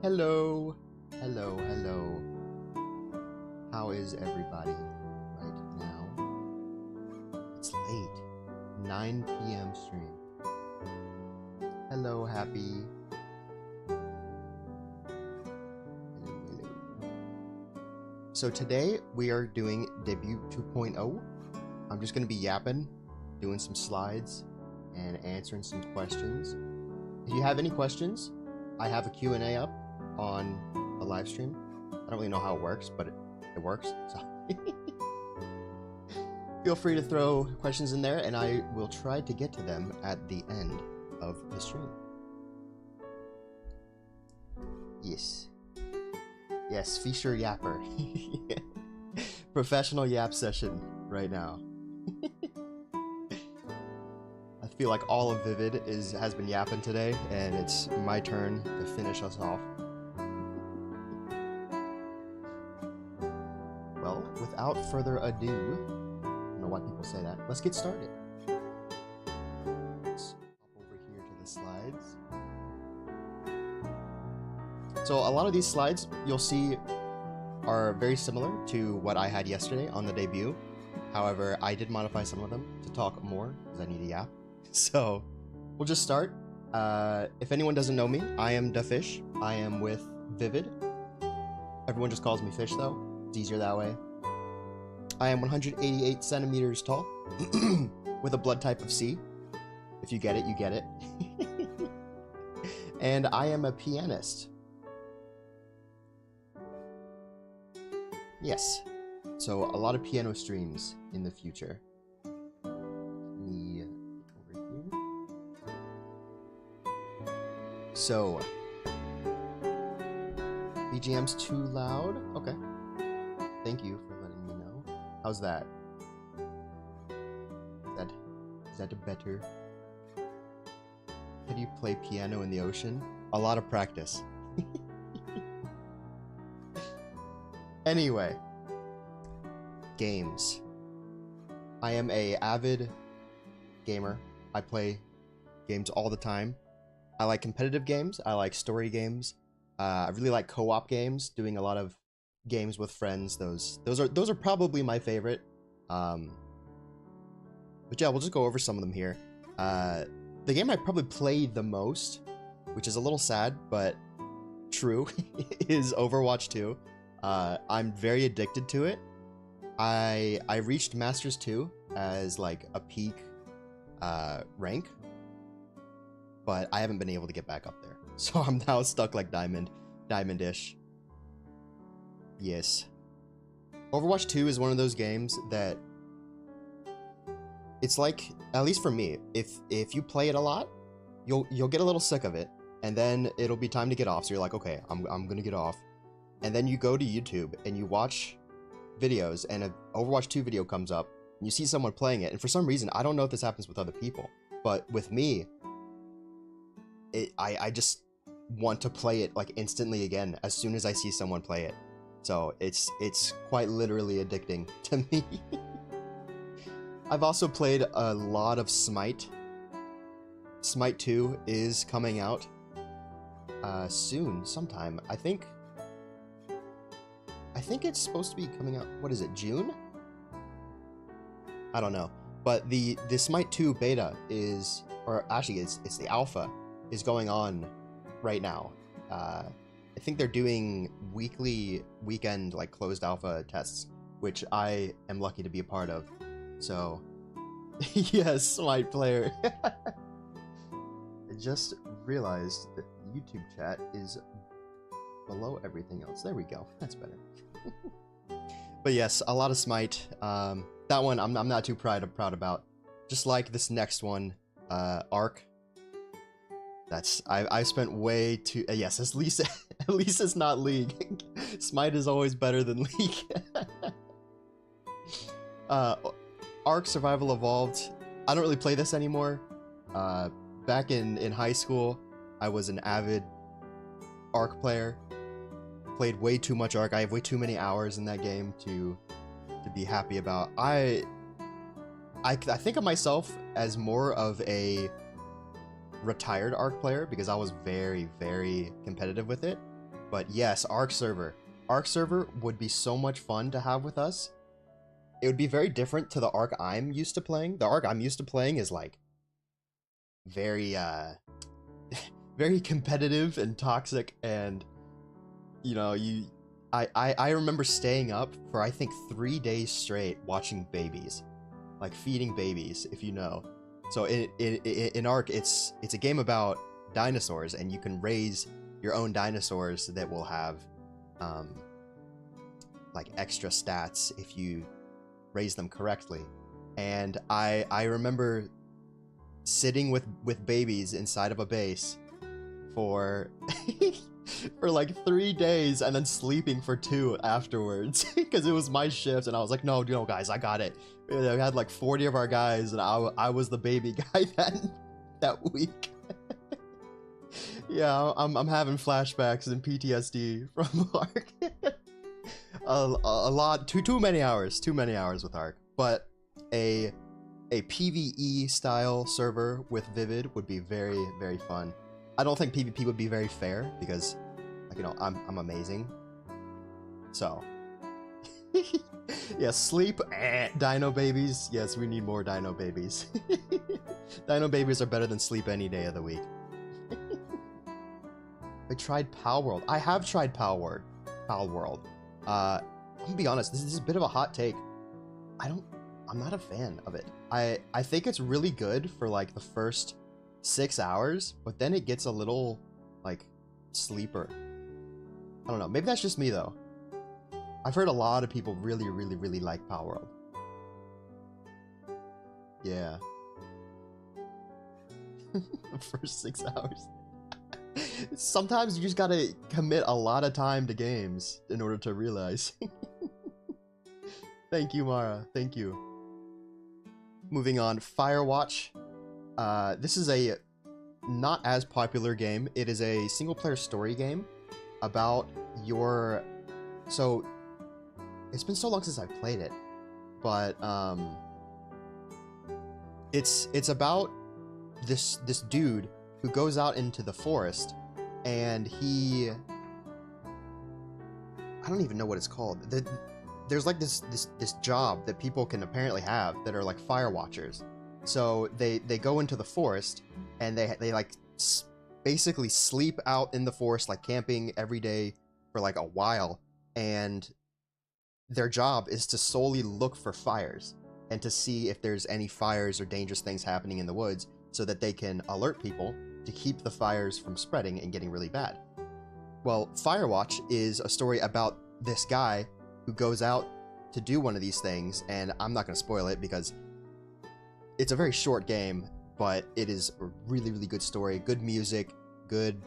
Hello, hello, hello. How is everybody right now? It's late, 9 p.m. stream. Hello, Happy. Hello, hello. So today we are doing debut 2.0. I'm just gonna be yapping, doing some slides, and answering some questions. If you have any questions, I have a Q&A up on a live stream. I don't really know how it works, but it works. So feel free to throw questions in there, and I will try to get to them at the end of the stream. Yes. Yes, feature yapper. Professional yap session right now. I feel like all of VyVid has been yapping today, and it's my turn to finish us off. Well, without further ado, I don't know why people say that. Let's get started. Let's hop over here to the slides. So a lot of these slides you'll see are very similar to what I had yesterday on the debut. However, I did modify some of them to talk more because I need a yap. So we'll just start. If anyone doesn't know me, I am DaFish. I am with VyVid. Everyone just calls me Fish though. It's easier that way. I am 188 centimeters tall with a blood type of C. If you get it, you get it. And I am a pianist. Yes. So a lot of piano streams in the future. Me over here. So BGM's too loud. Okay. Thank you for letting me know. How's that? Is that better? How do you play piano in the ocean? A lot of practice. Anyway, games. I am an avid gamer. I play games all the time. I like competitive games. I like story games. I really like co-op games. Doing a lot of games with friends. Those are probably my favorite. But yeah, we'll just go over some of them here. The game I probably play the most, which is a little sad but true, is Overwatch 2. I'm very addicted to it. I reached Masters 2 as like a peak rank, but I haven't been able to get back up there. So I'm now stuck like diamond-ish. Yes. Overwatch 2 is one of those games that it's like, at least for me, if you play it a lot, you'll get a little sick of it, and then it'll be time to get off. So you're like, okay, I'm gonna get off. And then you go to YouTube and you watch videos, and an Overwatch 2 video comes up, and you see someone playing it, and for some reason, I don't know if this happens with other people, but with me, I just want to play it like instantly again as soon as I see someone play it. So it's quite literally addicting to me. I've also played a lot of Smite. Smite 2 is coming out soon, sometime. I think it's supposed to be coming out, what is it, June? I don't know. But the Smite 2 beta is, or actually it's the alpha, is going on right now. I think they're doing weekend like closed alpha tests, which I am lucky to be a part of. So, yes, Smite player. I just realized that YouTube chat is below everything else. There we go. That's better. But yes, a lot of Smite. That one I'm not too proud about. Just like this next one, Arc. I spent way too. Yes, at least it's not League. Smite is always better than League. Arc Survival Evolved. I don't really play this anymore. Back in high school, I was an avid Arc player. Played way too much Arc. I have way too many hours in that game to be happy about. I think of myself as more of a retired Arc player because I was very, very competitive with it. But yes, Ark server. Ark server would be so much fun to have with us. It would be very different to the Ark I'm used to playing. The Ark I'm used to playing is like very very competitive and toxic, and you know, I remember staying up for I think 3 days straight watching babies, like feeding babies, if you know. So in Ark, it's a game about dinosaurs, and you can raise your own dinosaurs that will have like extra stats if you raise them correctly. And I remember sitting with babies inside of a base for for like 3 days and then sleeping for 2 afterwards because it was my shift, and I was like, no guys, I got it. I had like 40 of our guys, and I was the baby guy that week. Yeah, I'm having flashbacks and PTSD from Ark. a lot, too many hours with Ark. But a PvE style server with VyVid would be very, very fun. I don't think PvP would be very fair because, like, you know, I'm amazing. So, yeah, sleep, dino babies. Yes, we need more dino babies. Dino babies are better than sleep any day of the week. I tried Palworld. I have tried Palworld. I'm gonna be honest, this is a bit of a hot take. I'm not a fan of it. I think it's really good for like the first 6 hours, but then it gets a little like sleeper. I don't know. Maybe that's just me though. I've heard a lot of people really, really, really like Palworld. Yeah. The first 6 hours. Sometimes you just gotta commit a lot of time to games in order to realize. Thank you, Mara. Thank you. Moving on, Firewatch. This is a not as popular game. It is a single-player story game about your... So, it's been so long since I've played it, but it's about this dude who goes out into the forest, and he... I don't even know what it's called. There's like this job that people can apparently have that are like fire watchers. So they go into the forest, and they like basically sleep out in the forest, like camping every day for like a while, and their job is to solely look for fires and to see if there's any fires or dangerous things happening in the woods, so that they can alert people to keep the fires from spreading and getting really bad. Well, Firewatch is a story about this guy who goes out to do one of these things, and I'm not going to spoil it because it's a very short game, but it is a really, really good story, good music, good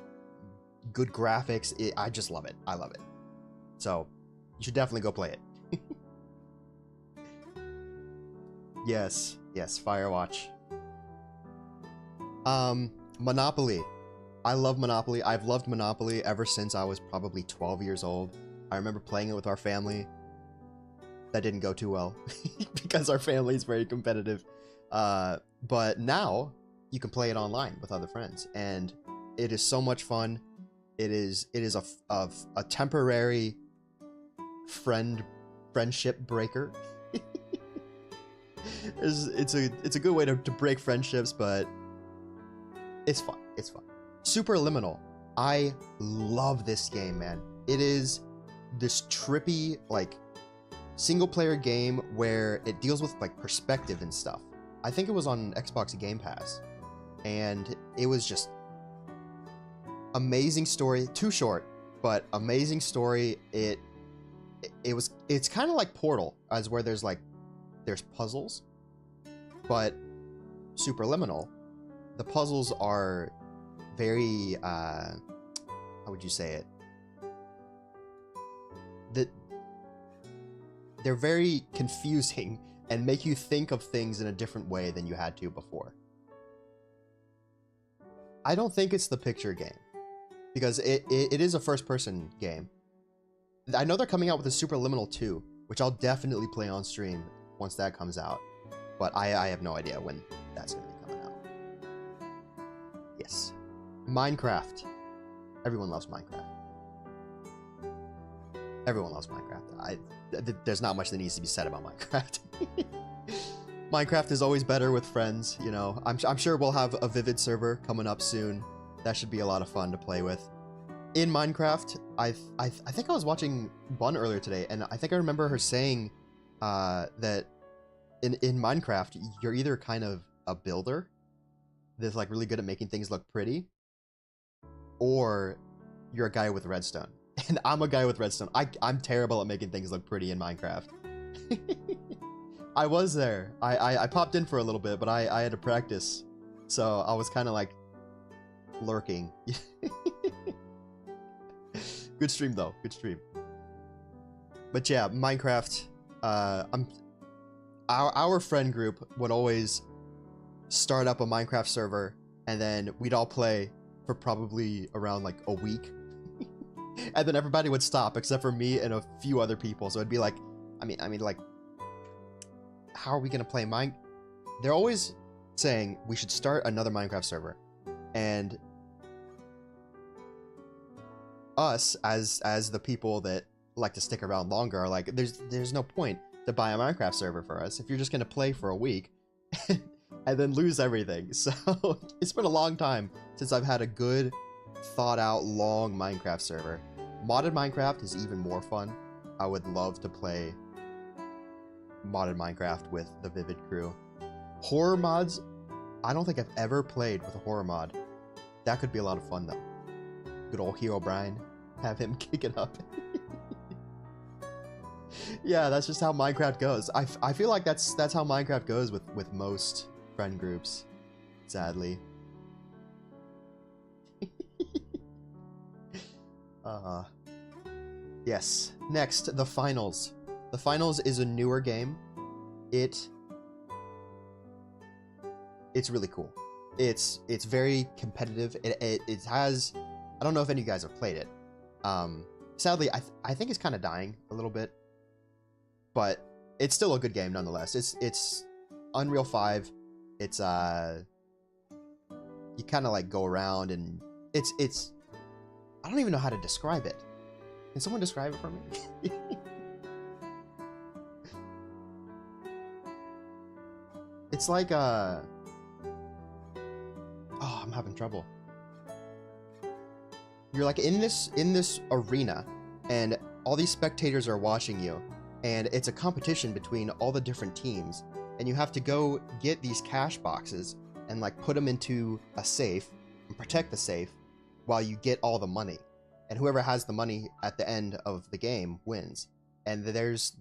graphics. I just love it. I love it. So, you should definitely go play it. Yes, Firewatch. Monopoly. I love Monopoly. I've loved Monopoly ever since I was probably 12 years old. I remember playing it with our family. That didn't go too well because our family is very competitive. But now you can play it online with other friends, and it is so much fun. It is a temporary friendship breaker. It's a good way to break friendships, but it's fun. It's fun. Superliminal. I love this game, man. It is this trippy, like, single-player game where it deals with, like, perspective and stuff. I think it was on Xbox Game Pass, and it was just amazing story. Too short, but amazing story. It's kind of like Portal, as where there's puzzles, but Superliminal, the puzzles are very, how would you say it? They're very confusing and make you think of things in a different way than you had to before. I don't think it's the picture game, because it is a first-person game. I know they're coming out with a Superliminal 2, which I'll definitely play on stream once that comes out, but I have no idea when that's going to be coming out. Yes. Minecraft. Everyone loves Minecraft. Everyone loves Minecraft. There's not much that needs to be said about Minecraft. Minecraft is always better with friends, you know. I'm sure we'll have a VyVid server coming up soon. That should be a lot of fun to play with. In Minecraft, I think I was watching Bun earlier today, and I think I remember her saying that in Minecraft, you're either kind of a builder that's like really good at making things look pretty, or you're a guy with redstone. And I'm a guy with redstone. I'm terrible at making things look pretty in Minecraft. I was there. I popped in for a little bit, but I had to practice. So I was kind of like lurking. Good stream though. Good stream. But yeah, Minecraft. Our friend group would always start up a Minecraft server, and then we'd all play for probably around like a week. And then everybody would stop except for me and a few other people. So it'd be like, I mean, like, how are we gonna play Mine? They're always saying we should start another Minecraft server, and us as the people that like to stick around longer are like, there's no point to buy a Minecraft server for us if you're just gonna play for a week and then lose everything. So it's been a long time since I've had a good thought out long Minecraft server. Modded Minecraft is even more fun. I would love to play modded Minecraft with the VyVid crew. Horror mods, I don't think I've ever played with a horror mod. That could be a lot of fun though. Good old Hero Brian, have him kick it up. Yeah, that's just how Minecraft goes. I feel like that's how Minecraft goes with most friend groups, sadly. Yes. Next, the finals. The finals is a newer game. It's really cool. It's very competitive. It has, I don't know if any of you guys have played it. Sadly, I think it's kind of dying a little bit, but it's still a good game nonetheless. It's Unreal 5. It's you kind of like go around and it's I don't even know how to describe it. Can someone describe it for me? It's like oh, I'm having trouble. You're like in this arena, and all these spectators are watching you, and it's a competition between all the different teams, and you have to go get these cash boxes and like put them into a safe and protect the safe while you get all the money. And whoever has the money at the end of the game wins. And there's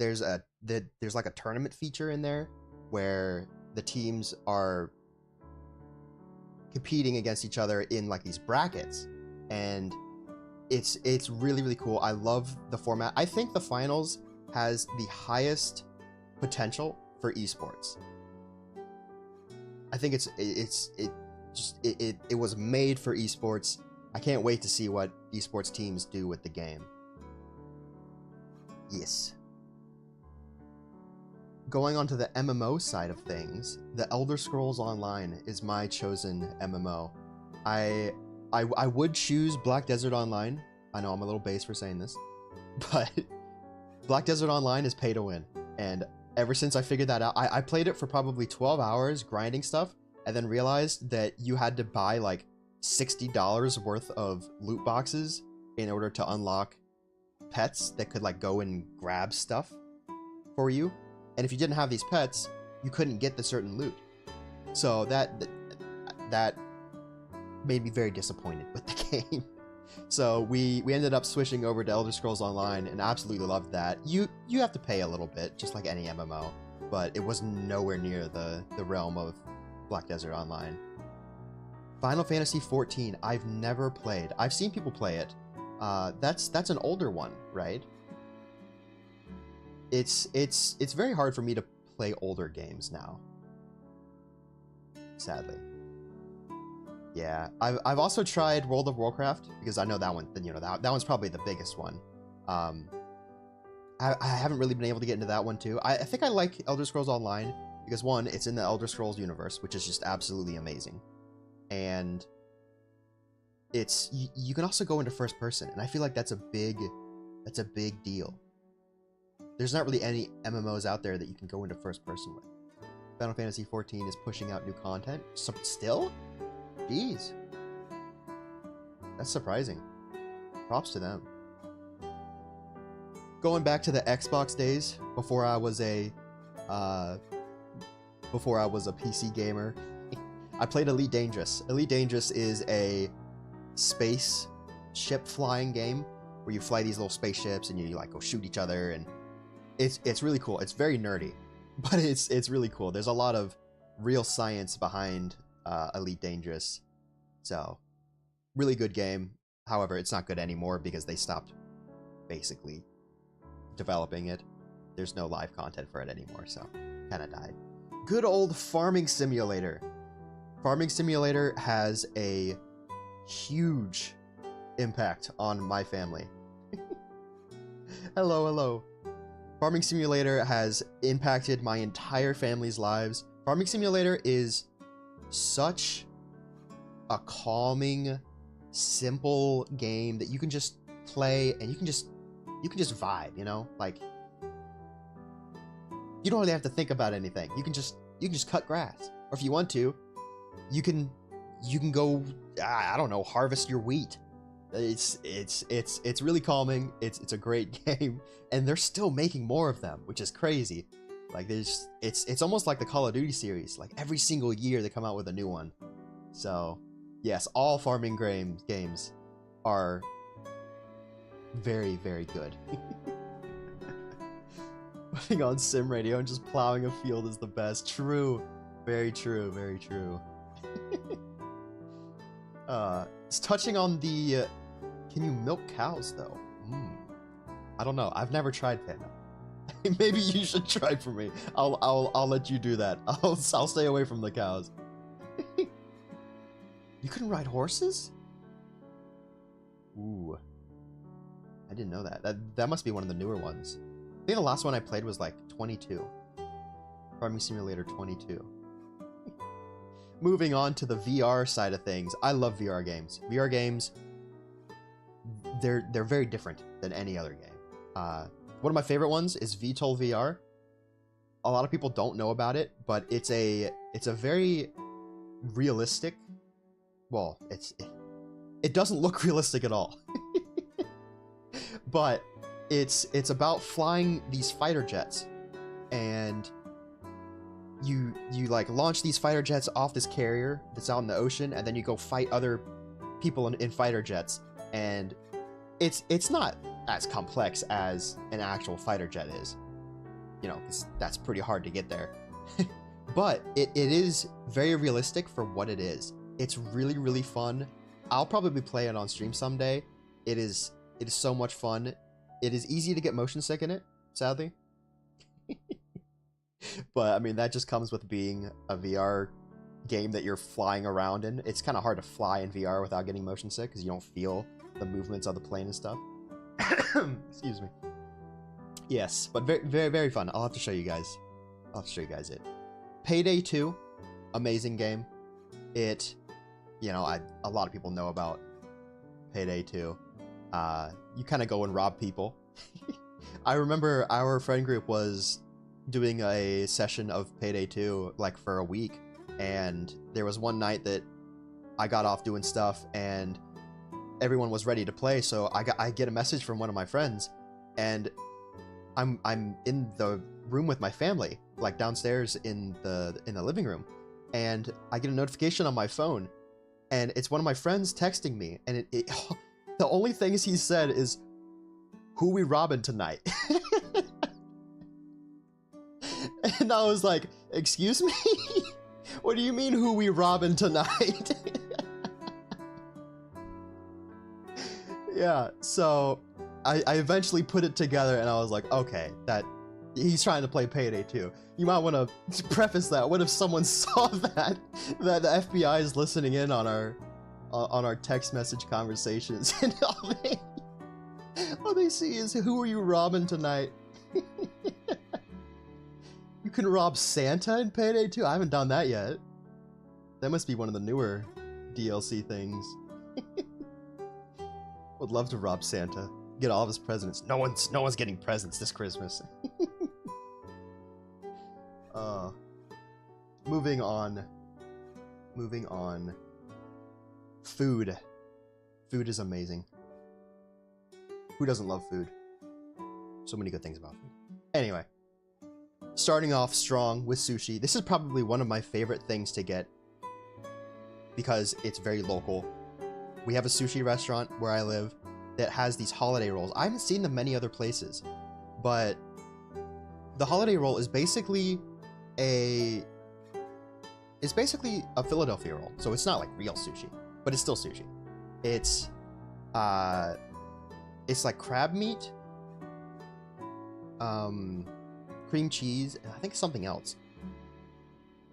like a tournament feature in there where the teams are competing against each other in like these brackets, and it's really, really cool. I love the format. I think the finals has the highest potential for esports. I think it was made for esports. I can't wait to see what esports teams do with the game. Yes. Going on to the MMO side of things, the Elder Scrolls Online is my chosen MMO. I would choose Black Desert Online. I know I'm a little base for saying this, but Black Desert Online is pay to win. And ever since I figured that out, I played it for probably 12 hours grinding stuff, and then realized that you had to buy like $60 worth of loot boxes in order to unlock pets that could like go and grab stuff for you. And if you didn't have these pets, you couldn't get the certain loot. So that made me very disappointed with the game. So we ended up switching over to Elder Scrolls Online and absolutely loved that. You have to pay a little bit, just like any MMO, but it was nowhere near the realm of Black Desert Online. Final Fantasy XIV, I've never played. I've seen people play it. That's an older one, right? It's very hard for me to play older games now, sadly. Yeah, I've also tried World of Warcraft, because I know that one, you know, that one's probably the biggest one. I haven't really been able to get into that one too. I think I like Elder Scrolls Online because, one, it's in the Elder Scrolls universe, which is just absolutely amazing. And you can also go into first person, and I feel like that's a big That's a big deal. There's not really any MMOs out there that you can go into first person with. Final Fantasy XIV is pushing out new content. Still? Jeez. That's surprising. Props to them. Going back to the Xbox days, before I was a PC gamer, I played Elite Dangerous. Elite Dangerous is a space ship flying game where you fly these little spaceships and you like go shoot each other, and it's really cool. It's very nerdy, but it's really cool. There's a lot of real science behind Elite Dangerous, so really good game. However, it's not good anymore because they stopped basically developing it. There's no live content for it anymore, so kind of died. Good old Farming Simulator. Farming Simulator has a huge impact on my family. Hello. Farming Simulator has impacted my entire family's lives. Farming Simulator is such a calming, simple game that you can just play and you can just vibe, you know? Like, you don't really have to think about anything. You can just cut grass. Or if you want to, you can go, I don't know, harvest your wheat. It's really calming. It's a great game, and they're still making more of them, which is crazy. Like, it's almost like the Call of Duty series. Like, every single year they come out with a new one. So yes, all farming games are very, very good. Putting on sim radio and just plowing a field is the best. True. Very true, very true. It's touching on the can you milk cows though? I don't know. I've never tried Panda. Maybe you should try for me. I'll let you do that. I'll stay away from the cows. You can ride horses? Ooh. I didn't know that. That must be one of the newer ones. I think the last one I played was like 22. Farming Simulator 22. Moving on to the VR side of things. I love VR games. VR games, they're very different than any other game. One of my favorite ones is VTOL VR. A lot of people don't know about it, but it's a very realistic. Well, it doesn't look realistic at all. But it's about flying these fighter jets, and you like launch these fighter jets off this carrier that's out in the ocean, and then you go fight other people in fighter jets, and it's not as complex as an actual fighter jet is, you know, 'cause that's pretty hard to get there. But it is very realistic for what it is. It's really, really fun. I'll probably play it on stream someday. It is so much fun. It is easy to get motion sick in it, sadly. But I mean, that just comes with being a VR game that you're flying around in. It's kind of hard to fly in VR without getting motion sick because you don't feel the movements of the plane and stuff. Excuse me. Yes, but very, very, very fun. I'll have to show you guys. I'll have to show you guys it. Payday 2, amazing game. It, you know, a lot of people know about Payday 2. You kind of go and rob people. I remember our friend group was doing a session of Payday 2 like for a week, and there was one night that I got off doing stuff and everyone was ready to play, so I get a message from one of my friends, and I'm in the room with my family, like downstairs in the living room, and I get a notification on my phone, and it's one of my friends texting me, and it the only things he said is, "Who we robbing tonight?" And I was like, "Excuse me? What do you mean, who we robbing tonight?" Yeah, so I eventually put it together, and I was like, okay, that he's trying to play Payday 2. You might want to preface that. What if someone saw that the FBI is listening in on our text message conversations, and all they see is, "Who are you robbing tonight?" You can rob Santa in Payday 2? I haven't done that yet. That must be one of the newer DLC things. Would love to rob Santa. Get all of his presents. No one's getting presents this Christmas. Moving on. Food. Food is amazing. Who doesn't love food? So many good things about food. Anyway, starting off strong with sushi. This is probably one of my favorite things to get because it's very local. We have a sushi restaurant where I live that has these holiday rolls. I haven't seen them many other places, but the holiday roll is basically a Philadelphia roll. So it's not like real sushi, but it's still sushi. It's like crab meat, cream cheese, and I think something else.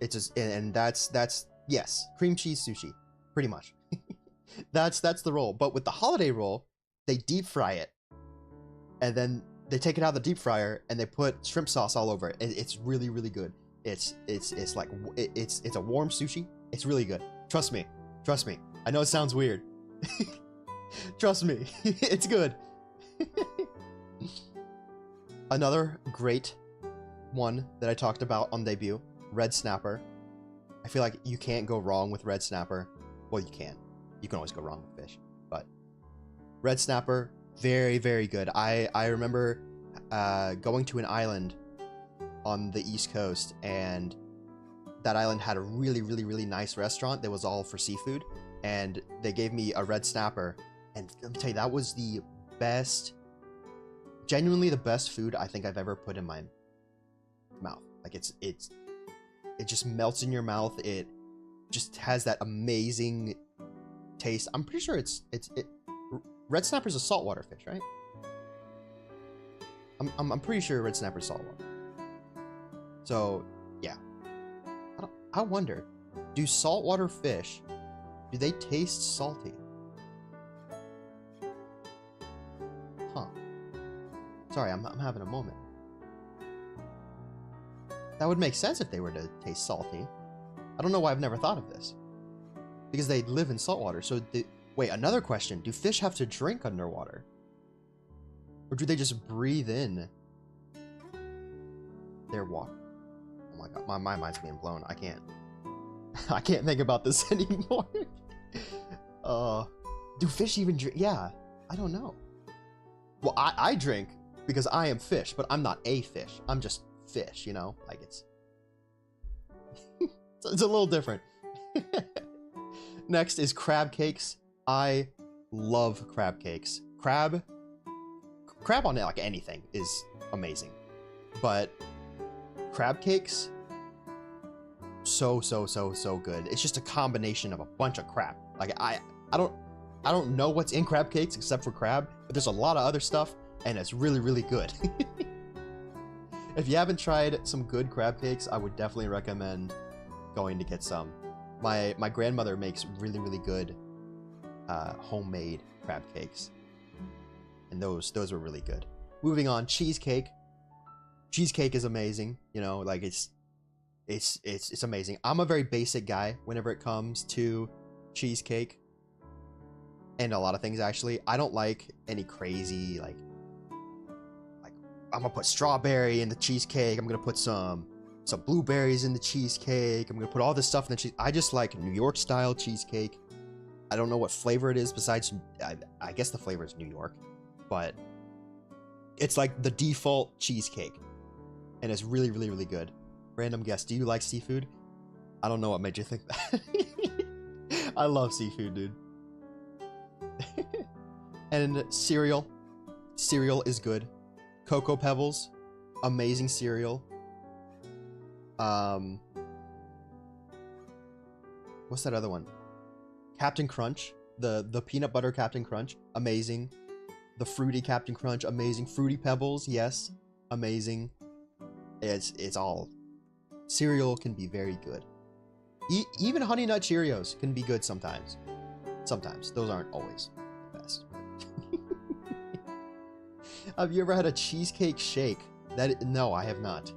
It's just, and that's yes, cream cheese sushi, pretty much. that's the roll. But with the holiday roll, they deep fry it, and then they take it out of the deep fryer and they put shrimp sauce all over it. It's really, really good. It's like it's a warm sushi. It's really good. Trust me. I know it sounds weird. Trust me, it's good. Another great one that I talked about on debut, red snapper. I feel like you can't go wrong with red snapper. Well, you can. You can always go wrong with fish, but red snapper, very, very good. I remember going to an island on the East Coast, and that island had a really, really, really nice restaurant that was all for seafood, and they gave me a red snapper, and let me tell you, that was the best, genuinely the best food I think I've ever put in my mouth. Like it just melts in your mouth. It just has that amazing taste. I'm pretty sure red snapper's a saltwater fish, right? I'm pretty sure red snapper's saltwater. So yeah, I wonder, do saltwater fish, do they taste salty? Huh. Sorry, I'm having a moment. That would make sense if they were to taste salty. I don't know why I've never thought of this. Because they live in saltwater. So, wait, another question. Do fish have to drink underwater? Or do they just breathe in their water? Oh my god, my mind's being blown. I can't think about this anymore. Do fish even drink? Yeah, I don't know. Well, I drink because I am fish, but I'm not a fish. I'm just fish, you know? Like it's a little different. Next is crab cakes. I love crab cakes. Crab on like anything is amazing, but crab cakes, so good. It's just a combination of a bunch of crap. Like I don't know what's in crab cakes except for crab, but there's a lot of other stuff, and it's really, really good. If you haven't tried some good crab cakes, I would definitely recommend going to get some. My grandmother makes really, really good homemade crab cakes, and those were really good. Moving on, cheesecake. Cheesecake is amazing. You know, like it's amazing. I'm a very basic guy whenever it comes to cheesecake, and a lot of things actually. I don't like any crazy like I'm gonna put strawberry in the cheesecake. I'm gonna put some blueberries in the cheesecake. I'm gonna put all this stuff in the cheese. I just like New York style cheesecake. I don't know what flavor it is besides, I guess the flavor is New York, but it's like the default cheesecake, and it's really, really, really good. Random guess, do you like seafood? I don't know what made you think that. I love seafood, dude. And cereal. Cereal is good. Cocoa Pebbles, amazing cereal. What's that other one? Captain Crunch, the peanut butter Captain Crunch, amazing. The fruity Captain Crunch, amazing. Fruity Pebbles, yes, amazing. It's all. Cereal can be very good. Even Honey Nut Cheerios can be good sometimes. Sometimes. Those aren't always the best. Have you ever had a cheesecake shake? No, I have not.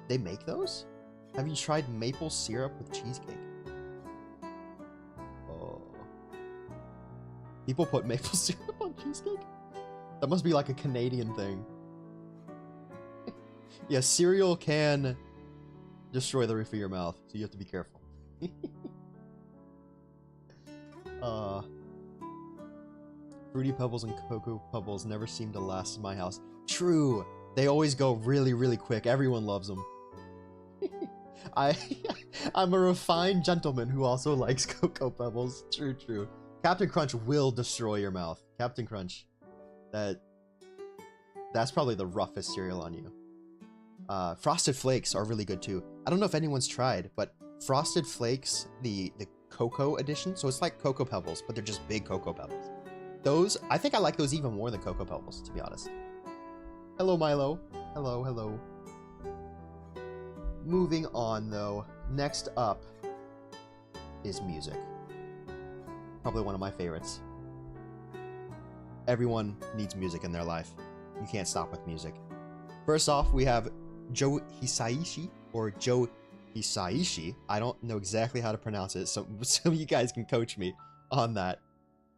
They make those? Have you tried maple syrup with cheesecake? Oh. People put maple syrup on cheesecake? That must be like a Canadian thing. Yeah, cereal can destroy the roof of your mouth, so you have to be careful. Fruity Pebbles and Cocoa Pebbles never seem to last in my house. True! They always go really, really quick. Everyone loves them. I'm a refined gentleman who also likes Cocoa Pebbles. True, true. Captain Crunch will destroy your mouth. Captain Crunch. That's probably the roughest cereal on you. Frosted Flakes are really good too. I don't know if anyone's tried, but Frosted Flakes, the Cocoa edition, so it's like Cocoa Pebbles, but they're just big Cocoa Pebbles. Those, I think I like those even more than Cocoa Pebbles, to be honest. Hello, Milo. Hello, hello. Moving on, though. Next up is music. Probably one of my favorites. Everyone needs music in their life. You can't stop with music. First off, we have Joe Hisaishi, or Joe Hisaishi. I don't know exactly how to pronounce it, so some of you guys can coach me on that.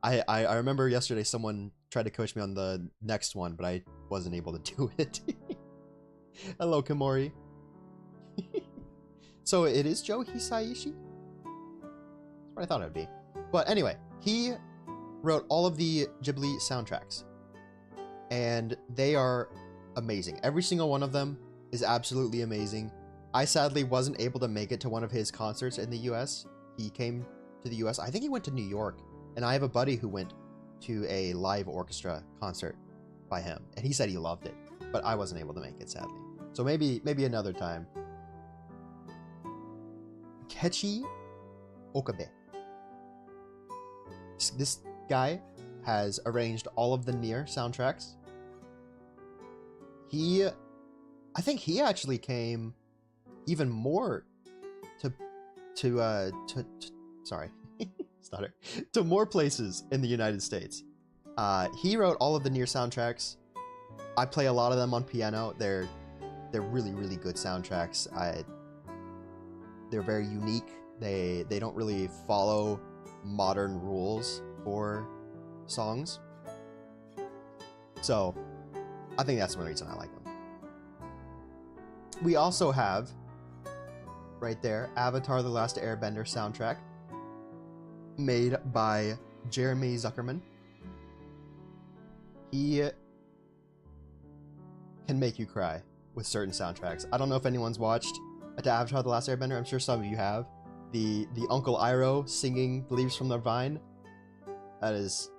I remember yesterday someone tried to coach me on the next one, but I wasn't able to do it. Hello, Kimori. So it is Joe Hisaishi? That's what I thought it would be. But anyway, he wrote all of the Ghibli soundtracks. And they are amazing. Every single one of them is absolutely amazing. I sadly wasn't able to make it to one of his concerts in the US. He came to the US. I think he went to New York. And I have a buddy who went to a live orchestra concert by him. And he said he loved it. But I wasn't able to make it, sadly. So maybe another time. Kechi Okabe. This guy has arranged all of the Nier soundtracks. I think he actually came even more to more places in the United States. He wrote all of the Nier soundtracks. I play a lot of them on piano. They're really, really good soundtracks. They're very unique. They don't really follow modern rules for songs. So I think that's one reason I like them. We also have right there Avatar: The Last Airbender soundtrack made by Jeremy Zuckerman. He can make you cry with certain soundtracks. I don't know if anyone's watched Avatar: The Last Airbender. I'm sure some of you have. The Uncle Iroh singing "Leaves from the Vine." That's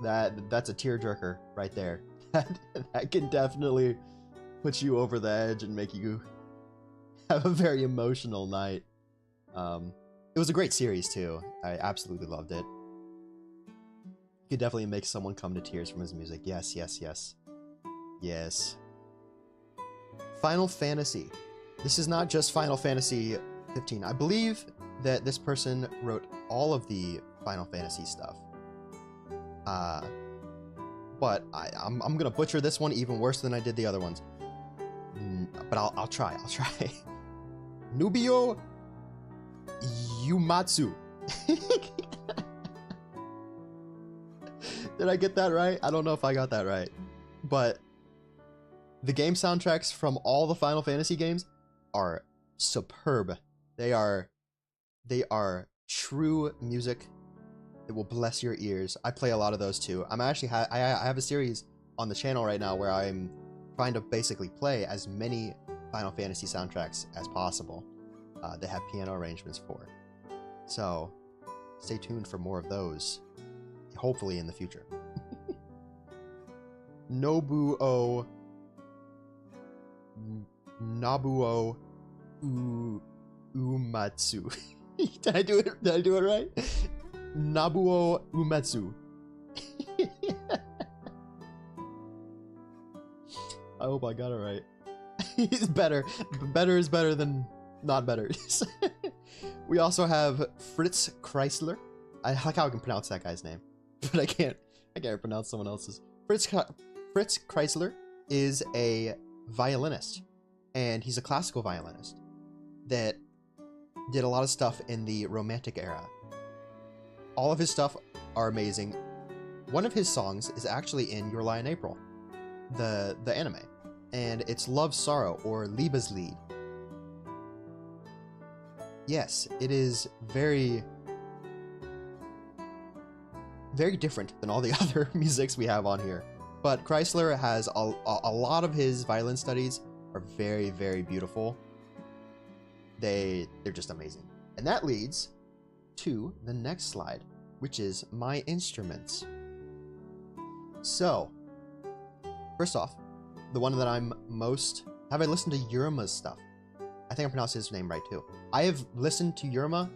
a tearjerker right there. That can definitely put you over the edge and make you have a very emotional night. It was a great series too. I absolutely loved it. You could definitely make someone come to tears from his music. Yes, yes, yes. Yes. Final Fantasy. This is not just Final Fantasy 15. I believe that this person wrote all of the Final Fantasy stuff. But I'm gonna butcher this one even worse than I did the other ones. But I'll try. Nubio Umatsu. Did I get that right? I don't know if I got that right. But the game soundtracks from all the Final Fantasy games are superb. They are true music. It will bless your ears. I play a lot of those too. I have a series on the channel right now where I'm trying to basically play as many Final Fantasy soundtracks as possible. They have piano arrangements for. So stay tuned for more of those, hopefully in the future. Nobuo Umatsu. Did I do it right? Nobuo Umatsu. I hope I got it right. He's better. Better is better than not better. We also have Fritz Kreisler. I like how I can pronounce that guy's name, but I can't pronounce someone else's. Fritz Kreisler is a violinist, and he's a classical violinist that did a lot of stuff in the Romantic era. All of his stuff are amazing. One of his songs is actually in Your Lie in April. the anime, and it's Love Sorrow or Liebeslied. Yes, it is very different than all the other musics we have on here. But Chrysler has a lot of his violin studies are very, very beautiful. They're just amazing. And that leads to the next slide, which is my instruments. So, first off, the one that I'm most... Have I listened to Yurima's stuff? I think I pronounced his name right too. I have listened to Yurima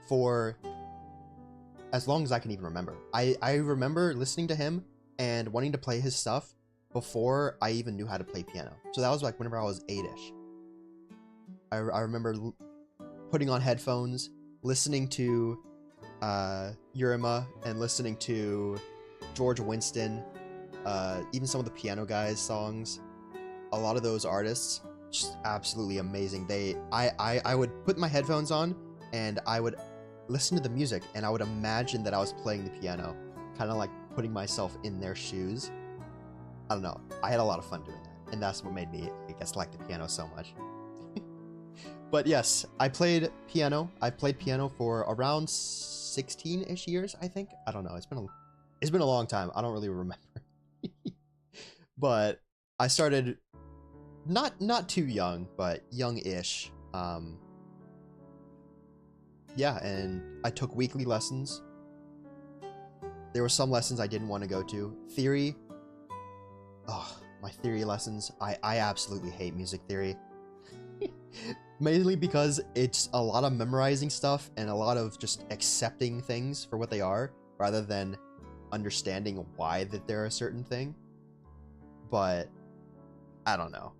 for as long as I can even remember. I remember listening to him and wanting to play his stuff before I even knew how to play piano. So that was like whenever I was 8-ish. I remember putting on headphones, listening to Yurima, and listening to George Winston, even some of the Piano Guys songs. A lot of those artists, just absolutely amazing. I would put my headphones on and I would listen to the music and I would imagine that I was playing the piano, kind of like putting myself in their shoes. I don't know. I had a lot of fun doing that, and that's what made me, I guess, like the piano so much. But yes, I played piano. I've played piano for around 16-ish years, I think. I don't know. It's been a long time. I don't really remember. But I started not too young, but young-ish. Yeah, and I took weekly lessons. There were some lessons I didn't want to go to. Theory. Oh, my theory lessons. I absolutely hate music theory. Mainly because it's a lot of memorizing stuff and a lot of just accepting things for what they are, rather than understanding why that they're a certain thing. But I don't know.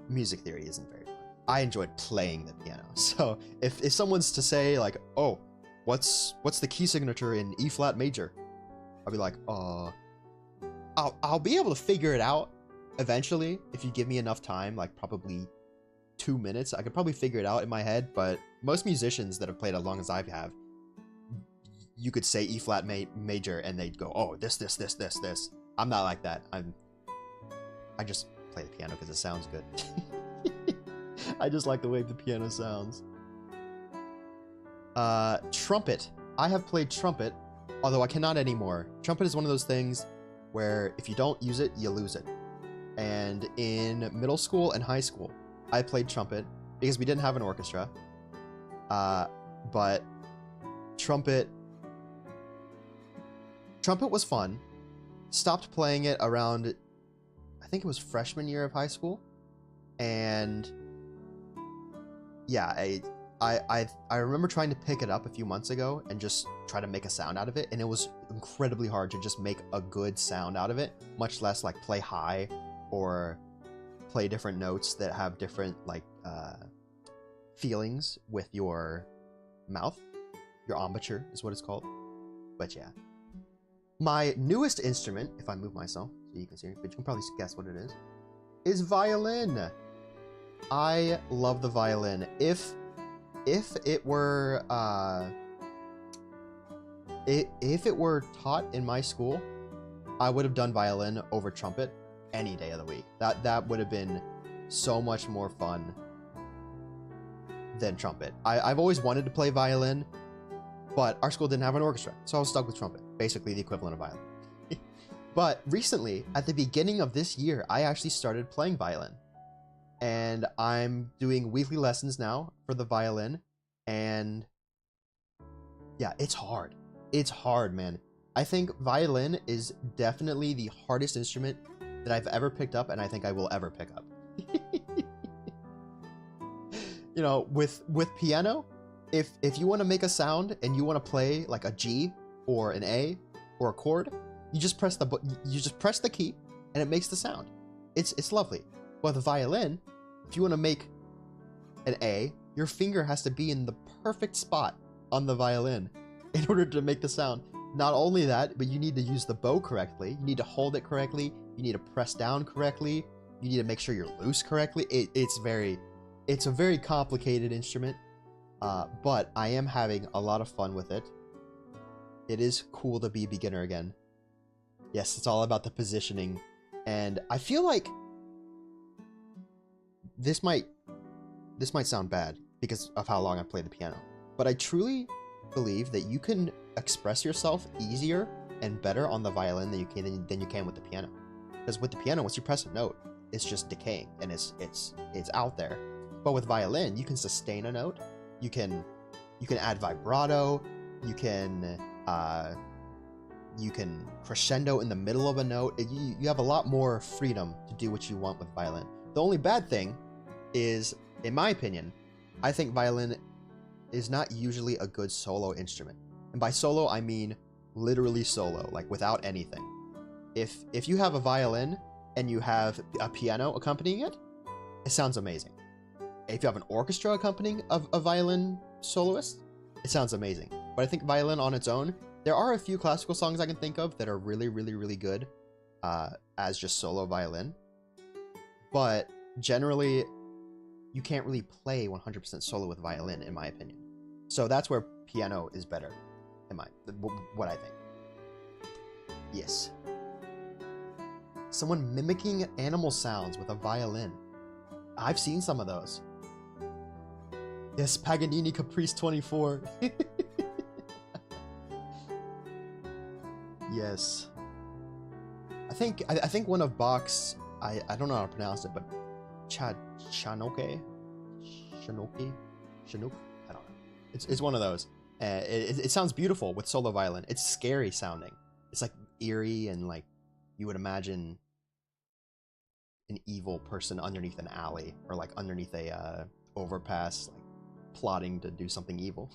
Music theory isn't very fun. I enjoyed playing the piano. So if someone's to say like, oh, what's the key signature in E flat major? I'll be like, I'll be able to figure it out eventually if you give me enough time, like probably 2 minutes. I could probably figure it out in my head, but most musicians that have played as long as I have, you could say E flat major and they'd go, oh, this. I'm not like that. I just play the piano because it sounds good. I just like the way the piano sounds. Trumpet. I have played trumpet, although I cannot anymore. Trumpet is one of those things where if you don't use it, you lose it. And in middle school and high school, I played trumpet because we didn't have an orchestra. But trumpet was fun. Stopped playing it around, I think it was freshman year of high school. And yeah, I remember trying to pick it up a few months ago and just try to make a sound out of it, and it was incredibly hard to just make a good sound out of it, much less like play high or play different notes that have different like feelings with your mouth. Your embouchure is what it's called. But yeah. My newest instrument, if I move myself so you can see it, but you can probably guess what it is violin. I love the violin. If it were if it were taught in my school, I would have done violin over trumpet any day of the week. That would have been so much more fun than trumpet. I've always wanted to play violin, but our school didn't have an orchestra, so I was stuck with trumpet, basically the equivalent of violin. But recently, at the beginning of this year, I actually started playing violin. And I'm doing weekly lessons now for the violin. And yeah, it's hard. It's hard, man. I think violin is definitely the hardest instrument that I've ever picked up, and I think I will ever pick up. You know, with piano, if you want to make a sound and you want to play like a G or an A or a chord, you just press the key and it makes the sound. It's lovely. But the violin, if you want to make an A, your finger has to be in the perfect spot on the violin in order to make the sound. Not only that, but you need to use the bow correctly. You need to hold it correctly. You need to press down correctly. You need to make sure you're loose correctly. It's a very complicated instrument, but I am having a lot of fun with it. It is cool to be a beginner again. Yes, it's all about the positioning. And I feel like this might sound bad because of how long I play the piano. But I truly believe that you can express yourself easier and better on the violin than you can with the piano. Because with the piano, once you press a note, it's just decaying and it's out there. But with violin, you can sustain a note. You can add vibrato. You can crescendo in the middle of a note. You have a lot more freedom to do what you want with violin. The only bad thing is, in my opinion, I think violin is not usually a good solo instrument. And by solo, I mean literally solo, like without anything. If you have a violin and you have a piano accompanying it, it sounds amazing. If you have an orchestra accompanying a violin soloist, it sounds amazing. But I think violin on its own, there are a few classical songs I can think of that are really, really, really good as just solo violin. But generally, you can't really play 100% solo with violin, in my opinion. So that's where piano is better, in what I think. Yes. Someone mimicking animal sounds with a violin. I've seen some of those. Yes, Paganini Caprice 24. Yes. I think one of Bach's, I don't know how to pronounce it, but Chanook? I don't know. It's one of those. It sounds beautiful with solo violin. It's scary sounding. It's like eerie and like you would imagine an evil person underneath an alley or like underneath a overpass, like plotting to do something evil.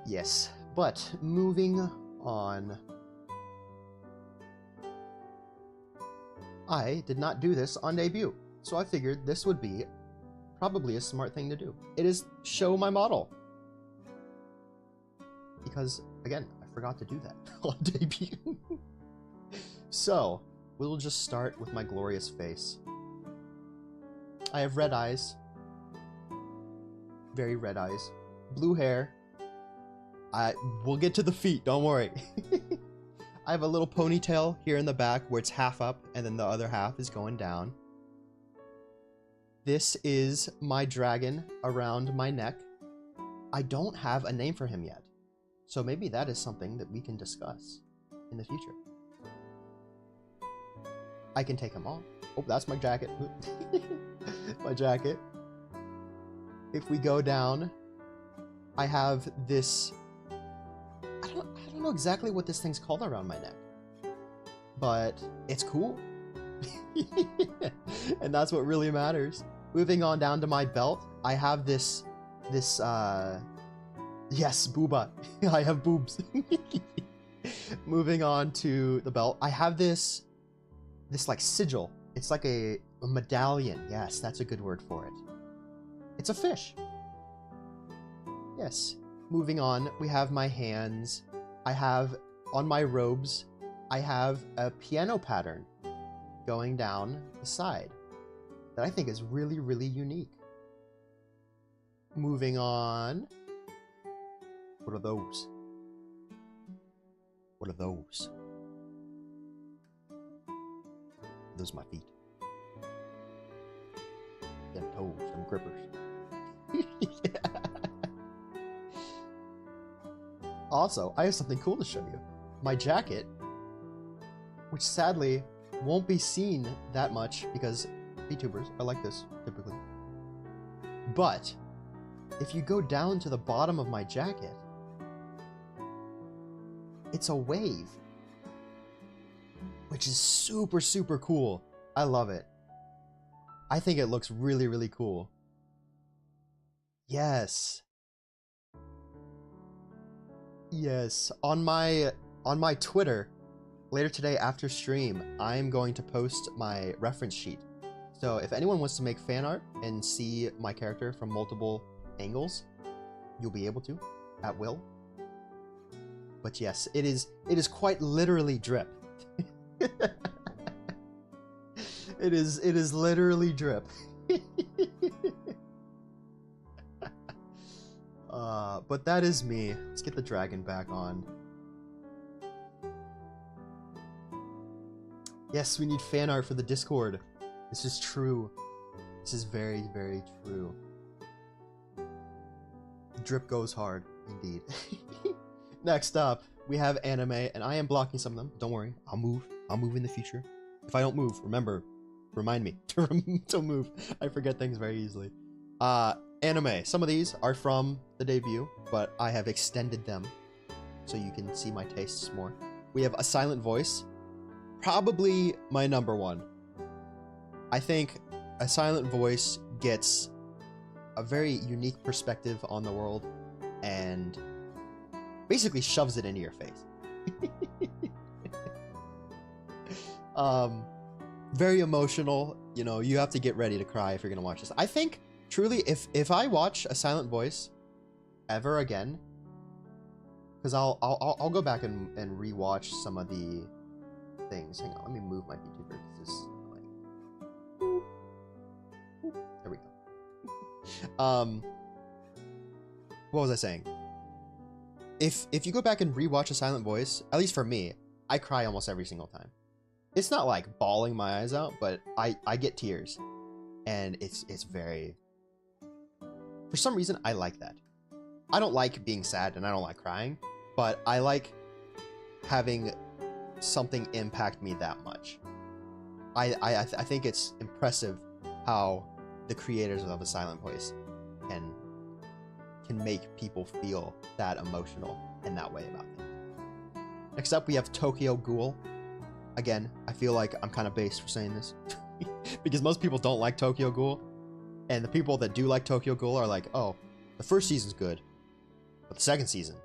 Yes, but moving on. I did not do this on debut, so I figured this would be probably a smart thing to do. It is show my model. Because, again, I forgot to do that on debut. So, we'll just start with my glorious face. I have red eyes. Very red eyes. Blue hair. We'll get to the feet, don't worry. I have a little ponytail here in the back where it's half up and then the other half is going down. This is my dragon around my neck. I don't have a name for him yet, so maybe that is something that we can discuss in the future. I can take him off. Oh, that's my jacket. My jacket. If we go down, I have this... I don't know exactly what this thing's called around my neck, but it's cool. And that's what really matters. Moving on down to my belt, I have this yes, booba. I have boobs. Moving on to the belt, I have this like sigil. It's like a medallion. Yes, that's a good word for it. It's a fish. Yes. Moving on, we have my hands. I have, on my robes, I have a piano pattern going down the side that I think is really, really unique. Moving on. What are those? What are those? Those are my feet. Them toes, them grippers. Yeah. Also, I have something cool to show you. My jacket, which sadly won't be seen that much because VTubers are like this, typically. But, if you go down to the bottom of my jacket, it's a wave. Which is super, super cool. I love it. I think it looks really, really cool. Yes. Yes, on my Twitter, later today after stream, I'm going to post my reference sheet. So if anyone wants to make fan art and see my character from multiple angles, you'll be able to, at will. But yes, it is quite literally drip. It is literally drip. But that is me. Let's get the dragon back on. Yes, we need fan art for the Discord. This is true. This is very, very true. Drip goes hard, indeed. Next up, we have anime, and I am blocking some of them. Don't worry, I'll move. I'll move in the future. If I don't move, remember, remind me to move. I forget things very easily. Anime. Some of these are from the debut, but I have extended them so you can see my tastes more. We have A Silent Voice. Probably my number one. I think A Silent Voice gets a very unique perspective on the world and basically shoves it into your face. Very emotional. You know, you have to get ready to cry if you're gonna watch this. I think truly, if I watch A Silent Voice ever again, because I'll go back and rewatch some of the things. Hang on, let me move my VTuber because this is annoying. There we go. What was I saying? If you go back and rewatch A Silent Voice, at least for me, I cry almost every single time. It's not like bawling my eyes out, but I get tears, and it's very. For some reason, I like that. I don't like being sad, and I don't like crying, but I like having something impact me that much. I think it's impressive how the creators of A Silent Voice can make people feel that emotional in that way about things. Next up, we have Tokyo Ghoul. Again, I feel like I'm kind of based for saying this because most people don't like Tokyo Ghoul, and the people that do like Tokyo Ghoul are like, oh, the first season's good, but the second season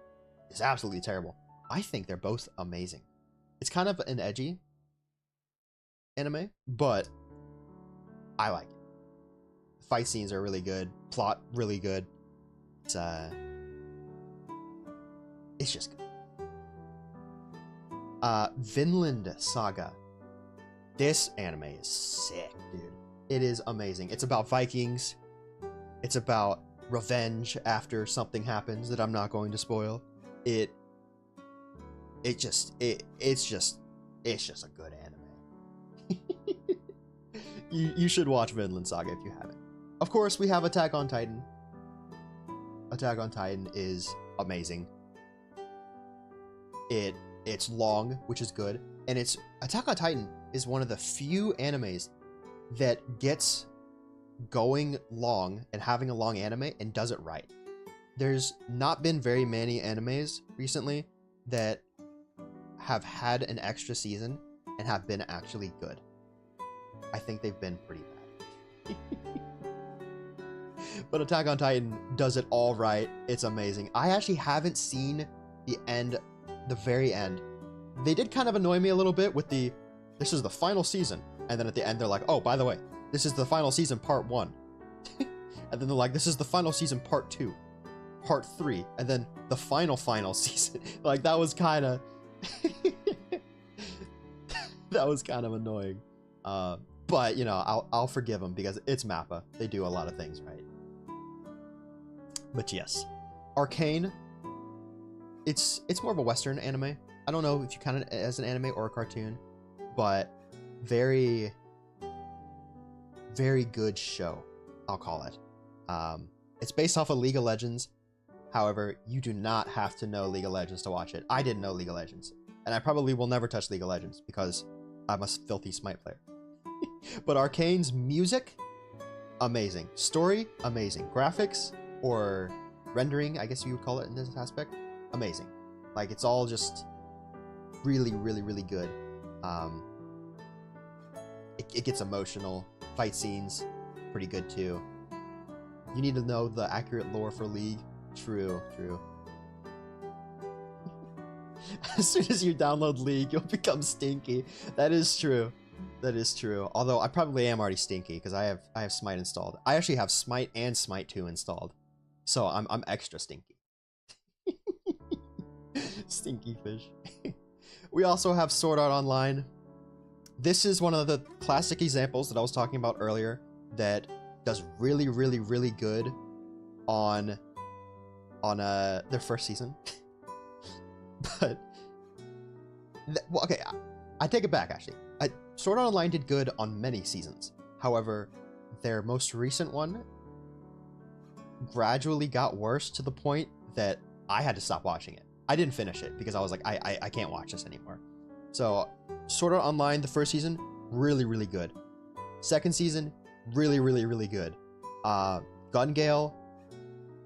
is absolutely terrible. I think they're both amazing. It's kind of an edgy anime, but I like it. The fight scenes are really good, plot really good. It's just good. Vinland Saga. This anime is sick, dude. It is amazing. It's about Vikings. It's about revenge after something happens that I'm not going to spoil. It's just a good anime. you should watch Vinland Saga if you haven't. Of course, we have Attack on Titan. Attack on Titan is amazing. It's long, which is good, and Attack on Titan is one of the few animes that gets going long and having a long anime and does it right. There's not been very many animes recently that have had an extra season and have been actually good. I think they've been pretty bad. But Attack on Titan does it all right. It's amazing. I actually haven't seen the very end. They did kind of annoy me a little bit with this is the final season, and then at the end they're like, oh, by the way, this is the final season part 1. And then they're like, this is the final season part 2, part 3, and then the final season. Like, that was kind of that was kind of annoying. But you know, I'll forgive them because it's Mappa. They do a lot of things right. But yes, Arcane. It's more of a Western anime. I don't know if you count it as an anime or a cartoon, but very, very good show, I'll call it. It's based off of League of Legends. However, you do not have to know League of Legends to watch it. I didn't know League of Legends, and I probably will never touch League of Legends because I'm a filthy Smite player. But Arcane's music, amazing. Story, amazing. Graphics, or rendering, I guess you would call it in this aspect, amazing. Like, it's all just really, really, really good. It gets emotional. Fight scenes, pretty good too. You need to know the accurate lore for League. True. As soon as you download League, you'll become stinky. That is true. Although I probably am already stinky because I have Smite installed. I actually have Smite and Smite 2 installed, so I'm extra stinky. Stinky fish. We also have Sword Art Online. This is one of the classic examples that I was talking about earlier that does really, really, really good on their first season. But well, okay, I take it back, actually. Sword Art Online did good on many seasons. However, their most recent one gradually got worse to the point that I had to stop watching it. I didn't finish it because I was like, I can't watch this anymore. So, Sword Art Online, the first season, really, really good. Second season, really, really, really good. Gun Gale,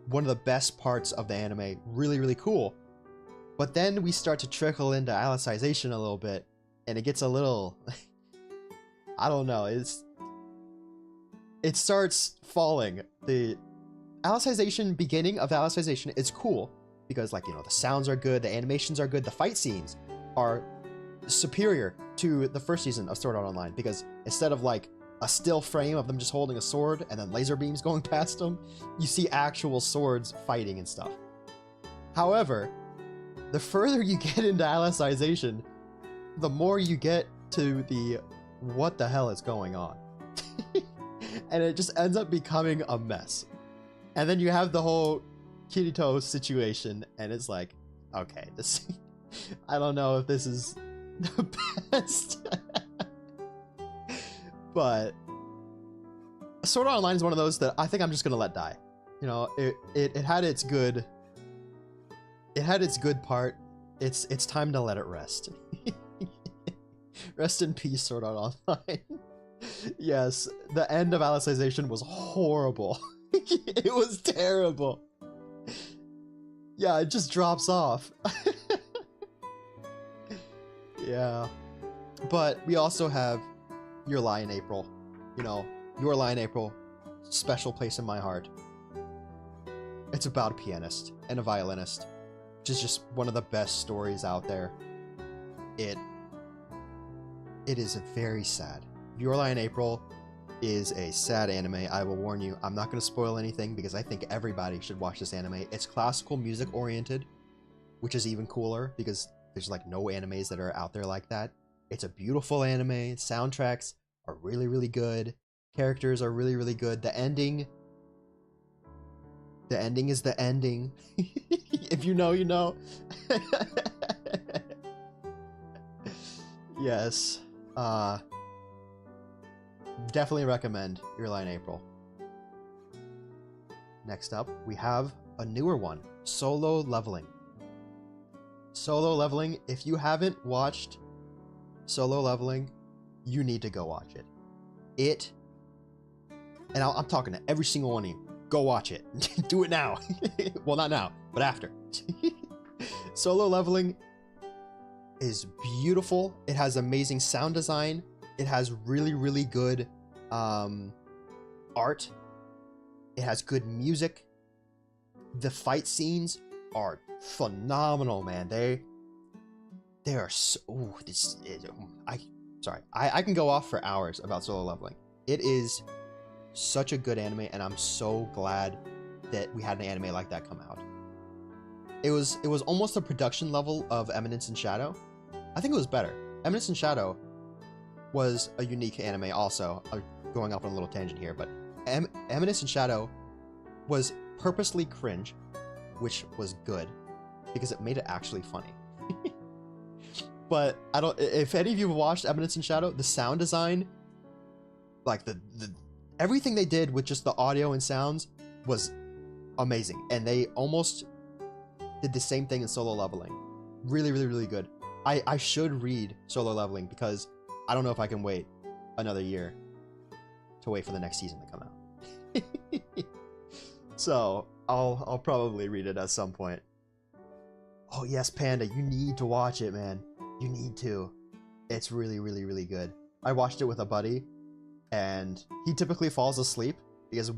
one of the best parts of the anime, really, really cool. But then we start to trickle into Alicization a little bit, and it gets a little... I don't know, it starts falling. The Alicization, beginning of Alicization is cool, because, like, you know, the sounds are good, the animations are good, the fight scenes are superior to the first season of Sword Art Online, because instead of, like, a still frame of them just holding a sword and then laser beams going past them, you see actual swords fighting and stuff. However, the further you get into Alicization, the more you get to the what the hell is going on. And it just ends up becoming a mess. And then you have the whole Kirito situation, and it's like, okay, this I don't know if this is the best. But Sword Art Online is one of those that I think I'm just gonna let die. You know, it had its good part. It's time to let it rest. Rest in peace, Sword Art Online. Yes, the end of Alicization was horrible. It was terrible. Yeah, it just drops off. Yeah. But we also have Your Lie in April. You know, Your Lie in April, special place in my heart. It's about a pianist and a violinist, which is just one of the best stories out there. It is very sad. Your Lie in April is a sad anime. I will warn you, I'm not going to spoil anything because I think everybody should watch this anime. It's classical music oriented, which is even cooler because there's like no animes that are out there like that. It's a beautiful anime. Soundtracks are really, really good. Characters are really, really good. The ending is the ending. If you know, you know. Yes. Definitely recommend Your Lie in April. Next up, we have a newer one, Solo Leveling. Solo Leveling, if you haven't watched Solo Leveling, you need to go watch it. And I'm talking to every single one of you, go watch it. Do it now. Well, not now, but after. Solo Leveling is beautiful. It has amazing sound design. It has really, really good art. It has good music. The fight scenes are phenomenal, man. They are so... Ooh, this is... I can go off for hours about Solo Leveling. It is such a good anime, and I'm so glad that we had an anime like that come out. It was almost a production level of Eminence in Shadow. I think it was better. Eminence in Shadow was a unique anime also. I'm going off on a little tangent here, but Eminence in Shadow was purposely cringe, which was good because it made it actually funny. But I don't... If any of you have watched Eminence in Shadow, the sound design, like the everything they did with just the audio and sounds was amazing, and they almost did the same thing in Solo Leveling. Really, really, really good. I should read Solo Leveling because I don't know if I can wait another year to wait for the next season to come out. So I'll probably read it at some point. Oh yes, Panda, you need to watch it, man. You need to. It's really, really, really good. I watched it with a buddy, and he typically falls asleep because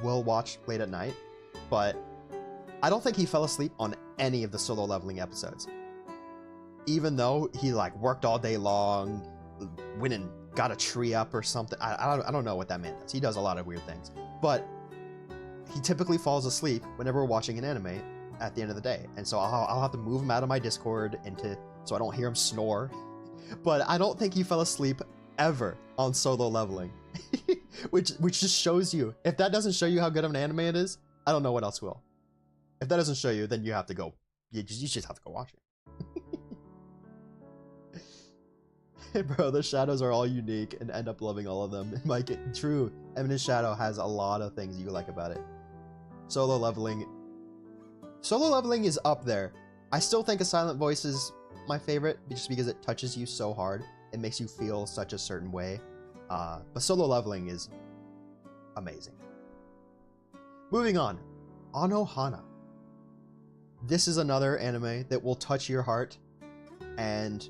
we'll watch late at night, but I don't think he fell asleep on any of the Solo Leveling episodes. Even though he like worked all day long, went and got a tree up or something. I don't know what that man does. He does a lot of weird things, but he typically falls asleep whenever we're watching an anime at the end of the day. And so I'll have to move him out of my Discord so I don't hear him snore. But I don't think he fell asleep ever on Solo Leveling. which just shows you, if that doesn't show you how good of an anime it is, I don't know what else will. If that doesn't show you, then you have to go, you just have to go watch it. Bro, the shadows are all unique and end up loving all of them. True, Eminent Shadow has a lot of things you like about it. Solo leveling is up there. I still think A Silent Voice is my favorite just because it touches you so hard. It makes you feel such a certain way. But solo leveling is amazing. Moving on, Anohana. This is another anime that will touch your heart, and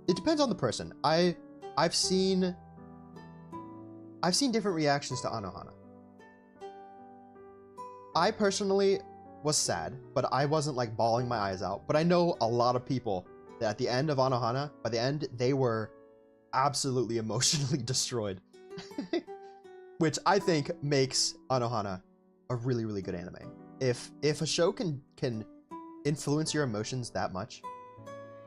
it depends on the person. I've seen different reactions to Anohana. I personally was sad, but I wasn't like bawling my eyes out. But I know a lot of people that at the end of Anohana, by the end, they were absolutely emotionally destroyed. Which I think makes Anohana a really, really good anime. If a show can influence your emotions that much,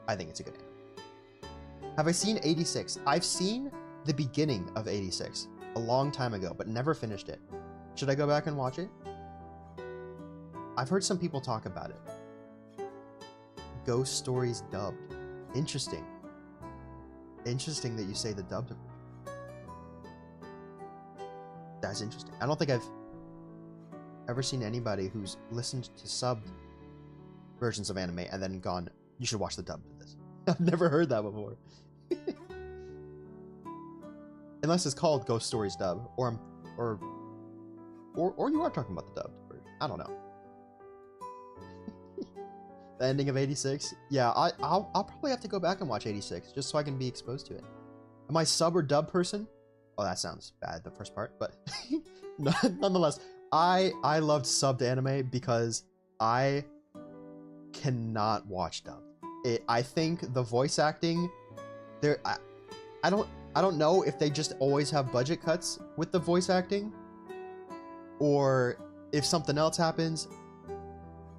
I think it's a good anime. Have I seen 86? I've seen the beginning of 86 a long time ago, but never finished it. Should I go back and watch it? I've heard some people talk about it. Ghost Stories dubbed. Interesting. Interesting that you say the dubbed version. That's interesting. I don't think I've ever seen anybody who's listened to subbed versions of anime and then gone, you should watch the dubbed of this. I've never heard that before. Unless it's called Ghost Stories dub, or you are talking about the dubbed version. I don't know. The ending of 86? Yeah, I'll probably have to go back and watch 86 just so I can be exposed to it. Am I sub or dub person? Oh, that sounds bad, the first part, but nonetheless, I loved subbed anime because I cannot watch dubbed. I think the voice acting there, I don't know if they just always have budget cuts with the voice acting, or if something else happens,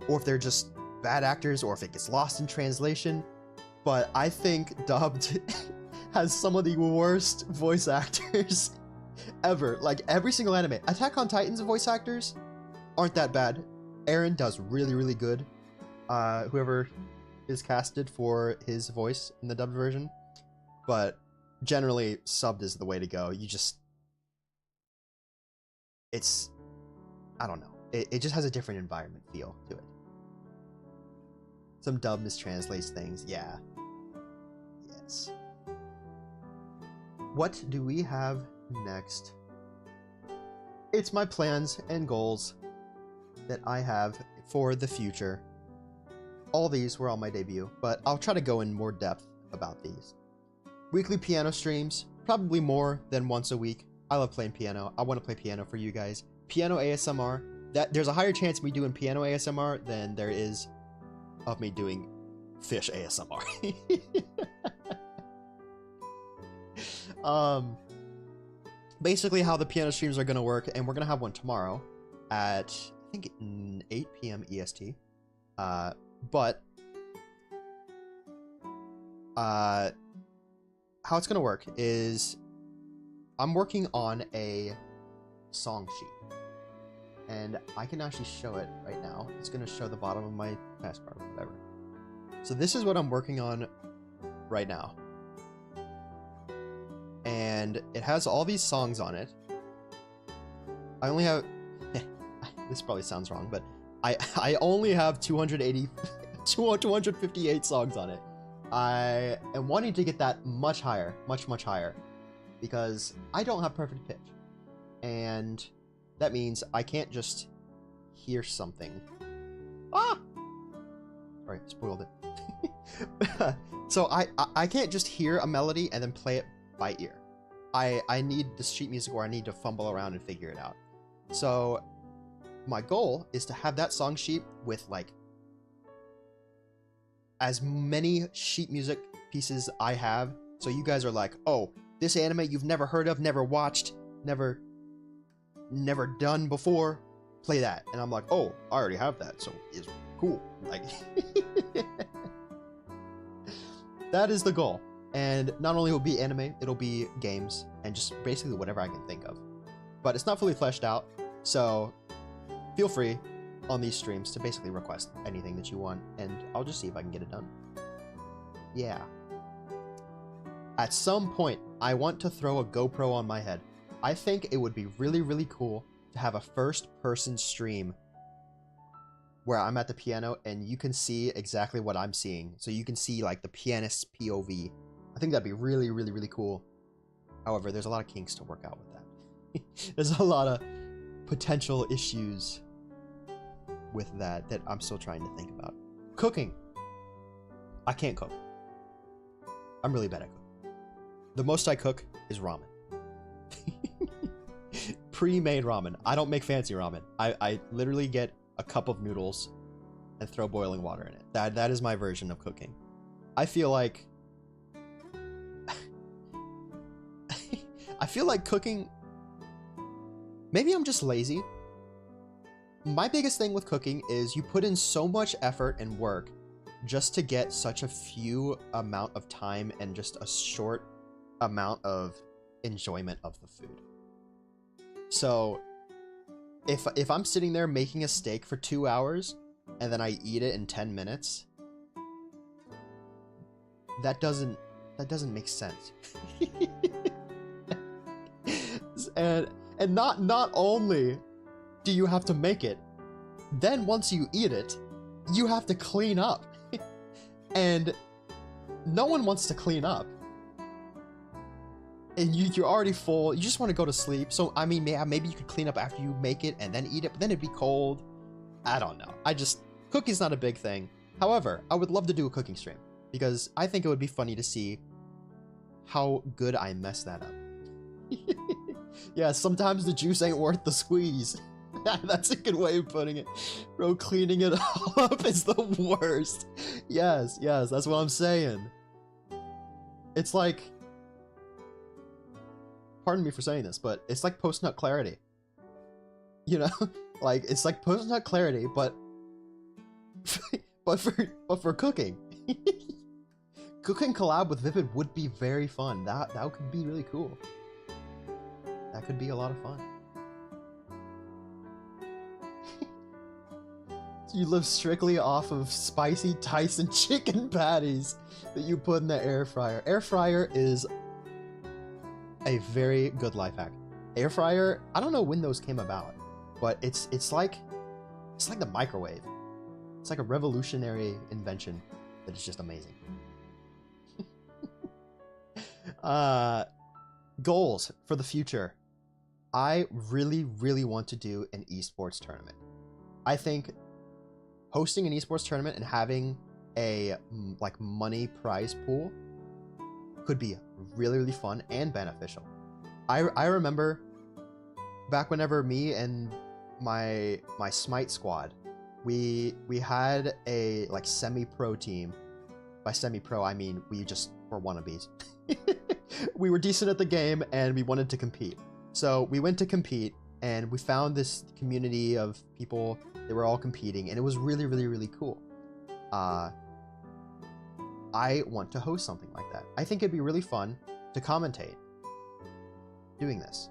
or if they're just bad actors, or if it gets lost in translation. But I think dubbed has some of the worst voice actors ever. Like every single anime. Attack on Titan's voice actors aren't that bad. Eren does really, really good. Whoever is casted for his voice in the dubbed version. But generally, subbed is the way to go. I don't know. It just has a different environment feel to it. Some dub mistranslates things, yeah. Yes. What do we have next? It's my plans and goals that I have for the future. All these were on my debut, but I'll try to go in more depth about these. Weekly piano streams, probably more than once a week. I love playing piano. I want to play piano for you guys. Piano ASMR, there's a higher chance of me doing piano ASMR than there is of me doing fish ASMR. Basically how the piano streams are going to work, and we're going to have one tomorrow at, I think, 8 p.m. EST. But how it's going to work is I'm working on a song sheet, and I can actually show it right now. It's going to show the bottom of my taskbar or whatever. So this is what I'm working on right now. And it has all these songs on it. I only have... this probably sounds wrong, but I only have 258 songs on it. I am wanting to get that much higher, much higher, because I don't have perfect pitch. And that means I can't just hear something. Ah! Sorry, spoiled it. So I can't just hear a melody and then play it by ear. I need the sheet music, or I need to fumble around and figure it out. So my goal is to have that song sheet with like as many sheet music pieces I have, so you guys are like, oh, this anime you've never heard of, never watched, never done before, play that. And I'm like, oh, I already have that, so it's cool. Like that is the goal. And not only will it be anime, it'll be games and just basically whatever I can think of. But it's not fully fleshed out, so feel free on these streams to basically request anything that you want, and I'll just see if I can get it done. Yeah. At some point, I want to throw a GoPro on my head. I think it would be really, really cool to have a first-person stream where I'm at the piano and you can see exactly what I'm seeing. So you can see like the pianist's POV. I think that'd be really, really, really cool. However, there's a lot of kinks to work out with that. There's a lot of potential issues with that I'm still trying to think about. Cooking. I can't cook. I'm really bad at cooking. The most I cook is ramen. Pre-made ramen. I don't make fancy ramen. I literally get a cup of noodles and throw boiling water in it. That is my version of cooking. I feel like I feel like cooking, maybe I'm just lazy. My biggest thing with cooking is you put in so much effort and work just to get such a few amount of time and just a short amount of enjoyment of the food. So if I'm sitting there making a steak for 2 hours and then I eat it in 10 minutes, that doesn't make sense. and not only do you have to make it, then once you eat it, you have to clean up. And no one wants to clean up. And you're already full, you just want to go to sleep. So, I mean, maybe you could clean up after you make it and then eat it, but then it'd be cold. I don't know. Cooking's not a big thing. However, I would love to do a cooking stream because I think it would be funny to see how good I mess that up. Yeah, sometimes the juice ain't worth the squeeze. That's a good way of putting it. Bro, cleaning it all up is the worst. Yes, that's what I'm saying. It's like, pardon me for saying this, but it's like post-nut clarity. You know? Like, it's like post-nut clarity, but for cooking. Cooking collab with VyVid would be very fun. That could be really cool. That could be a lot of fun. You live strictly off of spicy Tyson chicken patties that you put in the air fryer. Air fryer is a very good life hack. Air fryer, I don't know when those came about, but it's like the microwave. It's like a revolutionary invention that is just amazing. Goals for the future. I really, really want to do an esports tournament. I think hosting an esports tournament and having a like money prize pool could be really, really fun and beneficial. I remember back whenever me and my Smite squad, we had a like semi-pro team. By semi-pro, I mean we just were wannabes. We were decent at the game and we wanted to compete. So we went to compete and we found this community of people that were all competing and it was really, really, really cool. I want to host something like that. I think it'd be really fun to commentate doing this.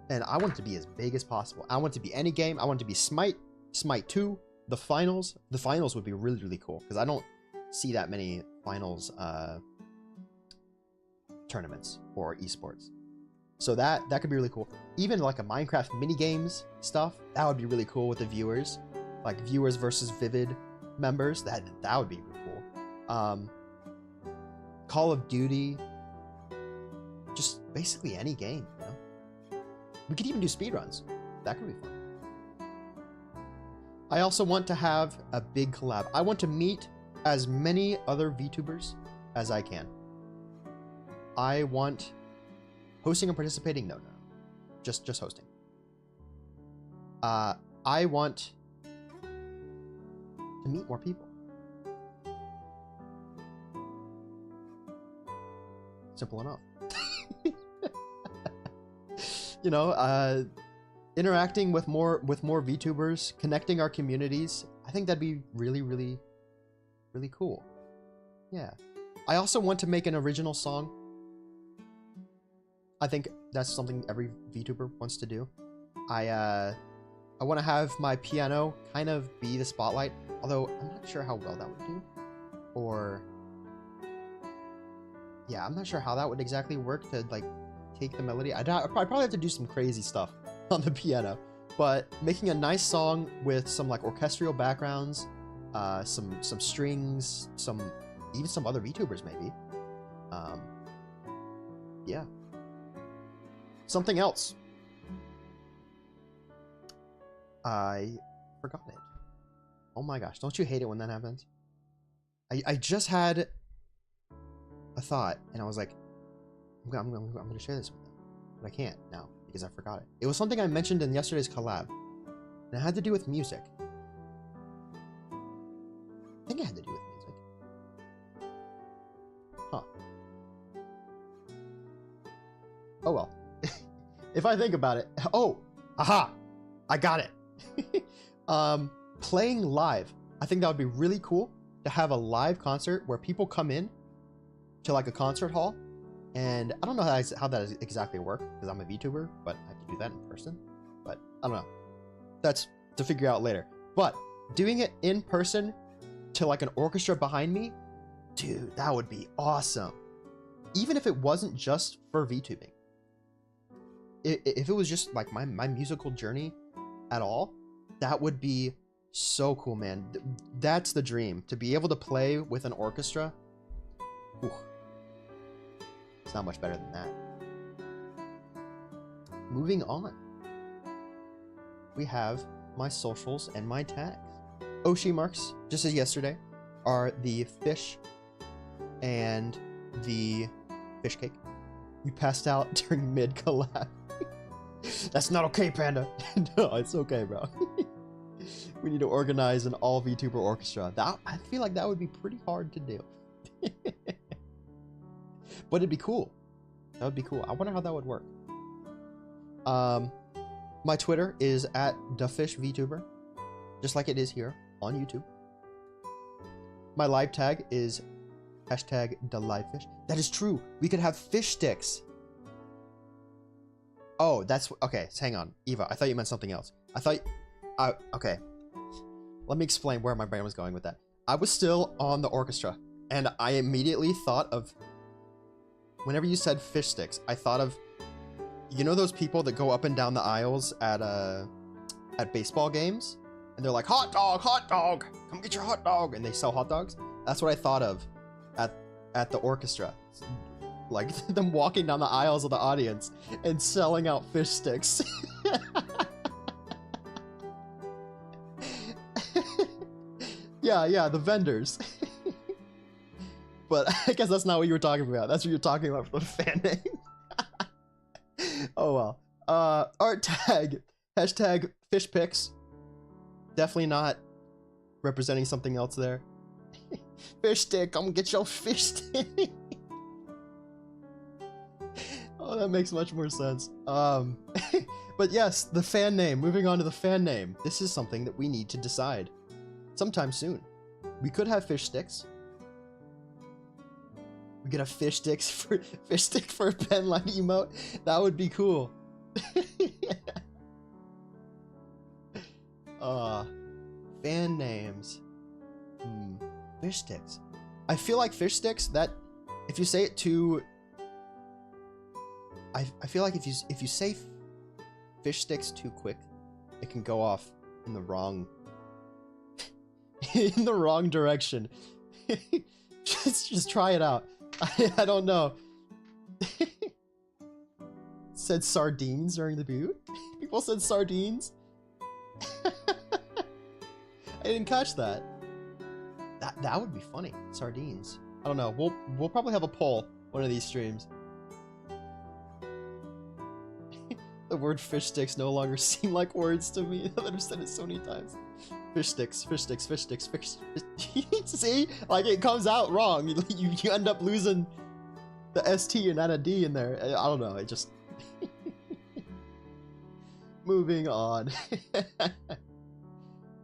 And I want it to be as big as possible. I want it to be any game. I want it to be Smite, Smite 2, the finals. The finals would be really, really cool because I don't see that many finals tournaments for esports. So that could be really cool. Even like a Minecraft mini games stuff, that would be really cool with the viewers. Like viewers versus VyVid members, that would be really cool. Call of Duty, just basically any game, you know? We could even do speedruns. That could be fun. I also want to have a big collab. I want to meet as many other VTubers as I can. I want hosting and participating? No. Just hosting. I want to meet more people. Simple enough. You know, interacting with more VTubers, connecting our communities. I think that'd be really, really, really cool. Yeah. I also want to make an original song. I think that's something every VTuber wants to do. I want to have my piano kind of be the spotlight, although I'm not sure how well that would do. Or yeah, I'm not sure how that would exactly work to like take the melody. I'd probably have to do some crazy stuff on the piano, but making a nice song with some like orchestral backgrounds, some strings, even some other VTubers maybe. Yeah. Something else. I forgot it. Oh my gosh, don't you hate it when that happens? I just had a thought, and I was like, I'm gonna share this with them, but I can't now because I forgot it. It was something I mentioned in yesterday's collab, and it had to do with music. I think it had to do with music. Huh. Oh well. If I think about it. Oh, aha! I got it. Playing live. I think that would be really cool to have a live concert where people come in to like a concert hall, and I don't know how that exactly works because I'm a VTuber, but I have to do that in person. But I don't know. That's to figure out later. But doing it in person to like an orchestra behind me, dude, that would be awesome. Even if it wasn't just for VTubing. If it was just like my musical journey at all, that would be so cool, man. That's the dream, to be able to play with an orchestra. Whew. It's not much better than that. Moving on, we have my socials and my tags. Oshi marks, just as yesterday, are the fish and the fish cake. You passed out during mid collab. That's not okay, Panda. No, it's okay, bro. We need to organize an all VTuber orchestra. I feel like that would be pretty hard to do. But it'd be cool. That would be cool. I wonder how that would work. My Twitter is at DaFish VTuber, just like it is here on YouTube. My live tag is hashtag DaLiveFish. That is true. We could have fish sticks. Oh, that's okay. So hang on, Eva. I thought you meant something else. Okay. Let me explain where my brain was going with that. I was still on the orchestra, and I immediately thought of, whenever you said fish sticks, I thought of, you know those people that go up and down the aisles at baseball games, and they're like, hot dog, come get your hot dog, and they sell hot dogs. That's what I thought of at the orchestra. Like them walking down the aisles of the audience and selling out fish sticks. Yeah, the vendors. But I guess that's not what you were talking about. That's what you're talking about for the fan name. Oh well. Art tag, hashtag fish pics. Definitely not representing something else there. Fish stick, come get your fish stick. Oh, that makes much more sense. But yes, the fan name. Moving on to the fan name. This is something that we need to decide sometime soon. We could have fish sticks. We could have fish stick for a pen line emote. That would be cool. Fan names. Fish sticks. I feel like fish sticks, that if you say it too, I feel like if you say fish sticks too quick, it can go off in the wrong in the wrong direction. just try it out. I don't know. Said sardines during the boot. People said sardines. I didn't catch that. That would be funny. Sardines. I don't know. We'll probably have a poll one of these streams. The word fish sticks no longer seem like words to me. I've said it so many times. Fish sticks, fish sticks, fish sticks, fish. See? Like, it comes out wrong. You end up losing the ST and not a D in there. I don't know. It just... Moving on.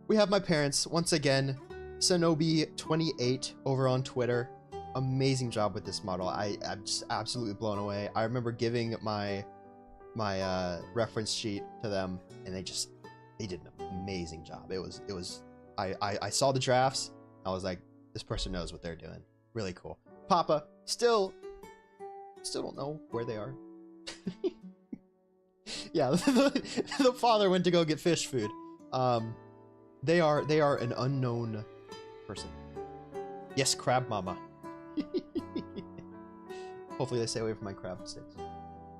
We have my parents, once again, Sonobi28 over on Twitter. Amazing job with this model. I'm just absolutely blown away. I remember giving my reference sheet to them, and they did an amazing job. I saw the drafts. I was like, this person knows what they're doing. Really cool. Papa, still still don't know where they are. Yeah, the father went to go get fish food. They are an unknown person. Yes, crab mama. Hopefully they stay away from my crab sticks.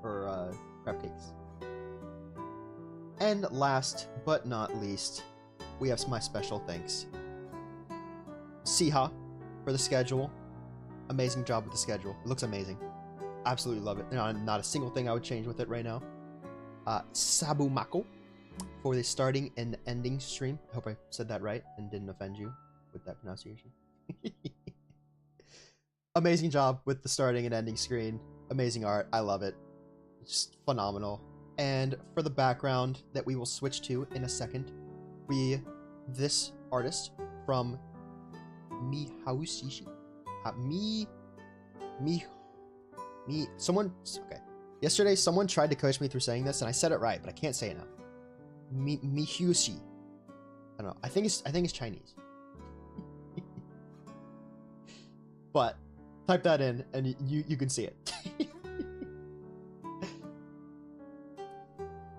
Or crab cakes. And last but not least, we have my special thanks. Siha for the schedule. Amazing job with the schedule. It looks amazing. Absolutely love it. Not a single thing I would change with it right now. Sabumako for the starting and ending stream. I hope I said that right and didn't offend you with that pronunciation. Amazing job with the starting and ending screen. Amazing art. I love it. Just phenomenal. And for the background that we will switch to in a second, this artist from Yesterday someone tried to coach me through saying this and I said it right, but I can't say it now. Mihyushi. I don't know. I think it's Chinese. But type that in and you can see it.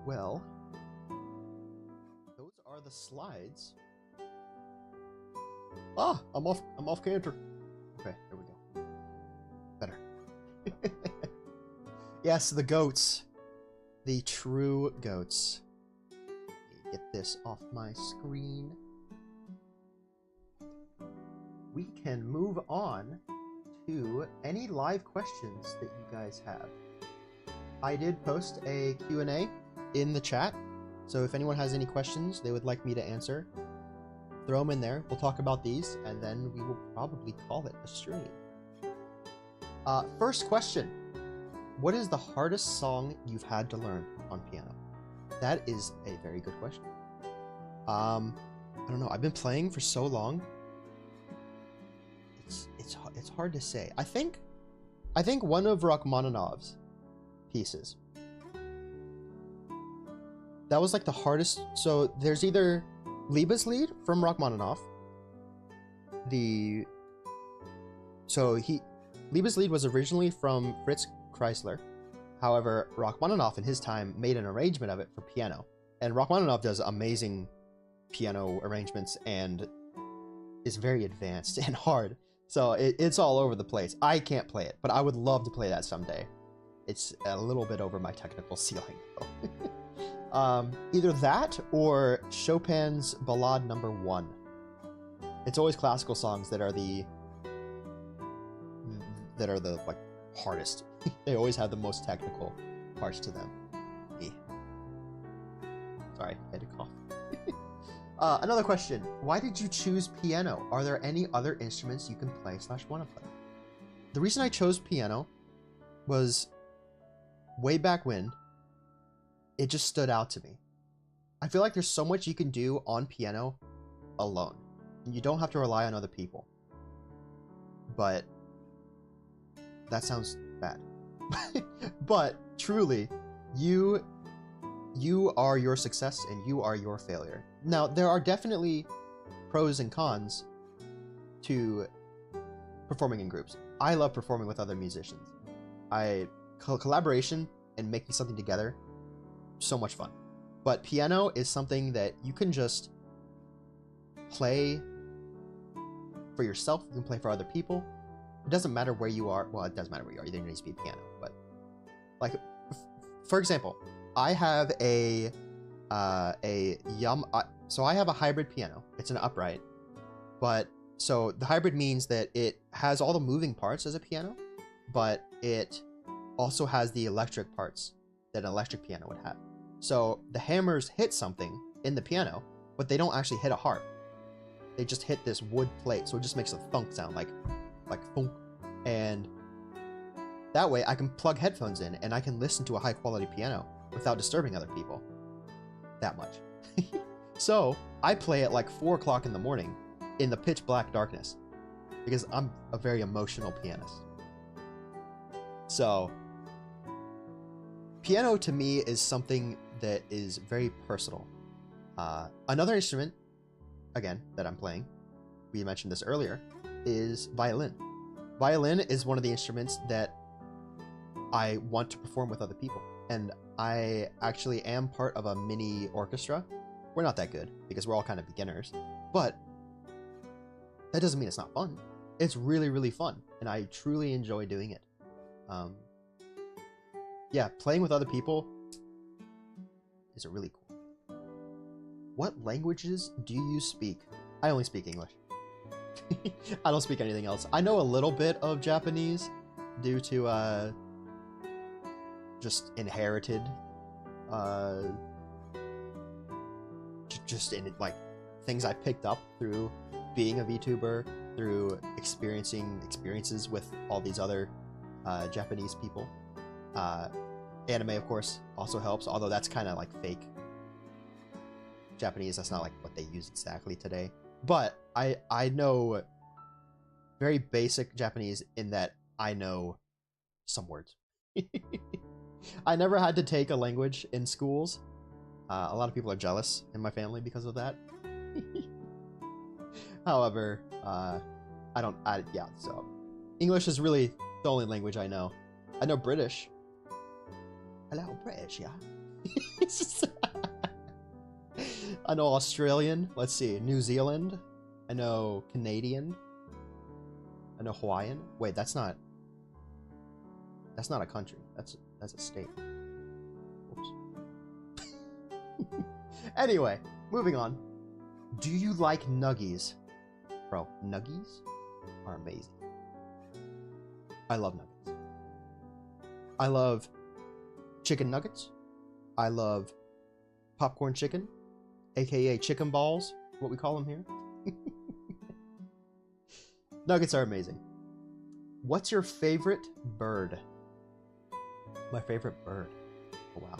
Well, those are the slides. Ah, I'm off canter. Okay, there we go. Better. Yes, the goats. The true goats. Get this off my screen. We can move on to any live questions that you guys have. I did post a Q&A in the chat, so if anyone has any questions they would like me to answer, throw them in there. We'll talk about these, and then we will probably call it a stream. First question. What is the hardest song you've had to learn on piano? That is a very good question. I don't know. I've been playing for so long. It's hard to say. I think one of Rachmaninoff's pieces. That was like the hardest. So there's either Liebeslied from Rachmaninoff. Liebeslied was originally from Fritz Kreisler. However, Rachmaninoff in his time made an arrangement of it for piano. And Rachmaninoff does amazing piano arrangements and is very advanced and hard. So it's all over the place. I can't play it, but I would love to play that someday. It's a little bit over my technical ceiling, though. Either that or Chopin's Ballade No. 1. It's always classical songs that are the like hardest. They always have the most technical parts to them. Sorry, I had to cough. Another question. Why did you choose piano? Are there any other instruments you can play / want to play? The reason I chose piano was way back when it just stood out to me. I feel like there's so much you can do on piano alone. You don't have to rely on other people. But that sounds bad. But truly, you are your success and you are your failure. Now, there are definitely pros and cons to performing in groups. I love performing with other musicians. Collaboration and making something together, so much fun. But piano is something that you can just play for yourself. You can play for other people. It doesn't matter where you are. Well, it does matter where you are. There needs to be a piano. But like, for example, I have so I have a hybrid piano. It's an upright, but so the hybrid means that it has all the moving parts as a piano, but it also has the electric parts that an electric piano would have. So the hammers hit something in the piano, but they don't actually hit a harp. They just hit this wood plate, so it just makes a thunk sound, like thunk. And that way I can plug headphones in and I can listen to a high quality piano without disturbing other people that much. So I play at like 4 o'clock in the morning in the pitch black darkness because I'm a very emotional pianist. So piano to me is something that is very personal. Another instrument, again, that I'm playing, we mentioned this earlier, is violin. Violin is one of the instruments that I want to perform with other people. And I actually am part of a mini orchestra. We're not that good because we're all kind of beginners, but that doesn't mean it's not fun. It's really, really fun, and I truly enjoy doing it. Yeah, playing with other people is really cool. What languages do you speak? I only speak English. I don't speak anything else. I know a little bit of Japanese due to just inherited just in like things I picked up through being a VTuber, through experiences with all these other Japanese people. Anime, of course, also helps, although that's kind of like fake Japanese. That's not like what they use exactly today. But I know very basic Japanese in that I know some words. I never had to take a language in schools. A lot of people are jealous in my family because of that. However, so English is really the only language I know. I know British. Hello, British, yeah. I know Australian. Let's see, New Zealand. I know Canadian. I know Hawaiian. Wait, that's not a country. That's a state. Oops. Anyway, moving on. Do you like nuggies? Bro, nuggies are amazing. I love nuggets. I love chicken nuggets. I love popcorn chicken, aka chicken balls, what we call them here. Nuggets are amazing. What's your favorite bird? My favorite bird. Oh, wow.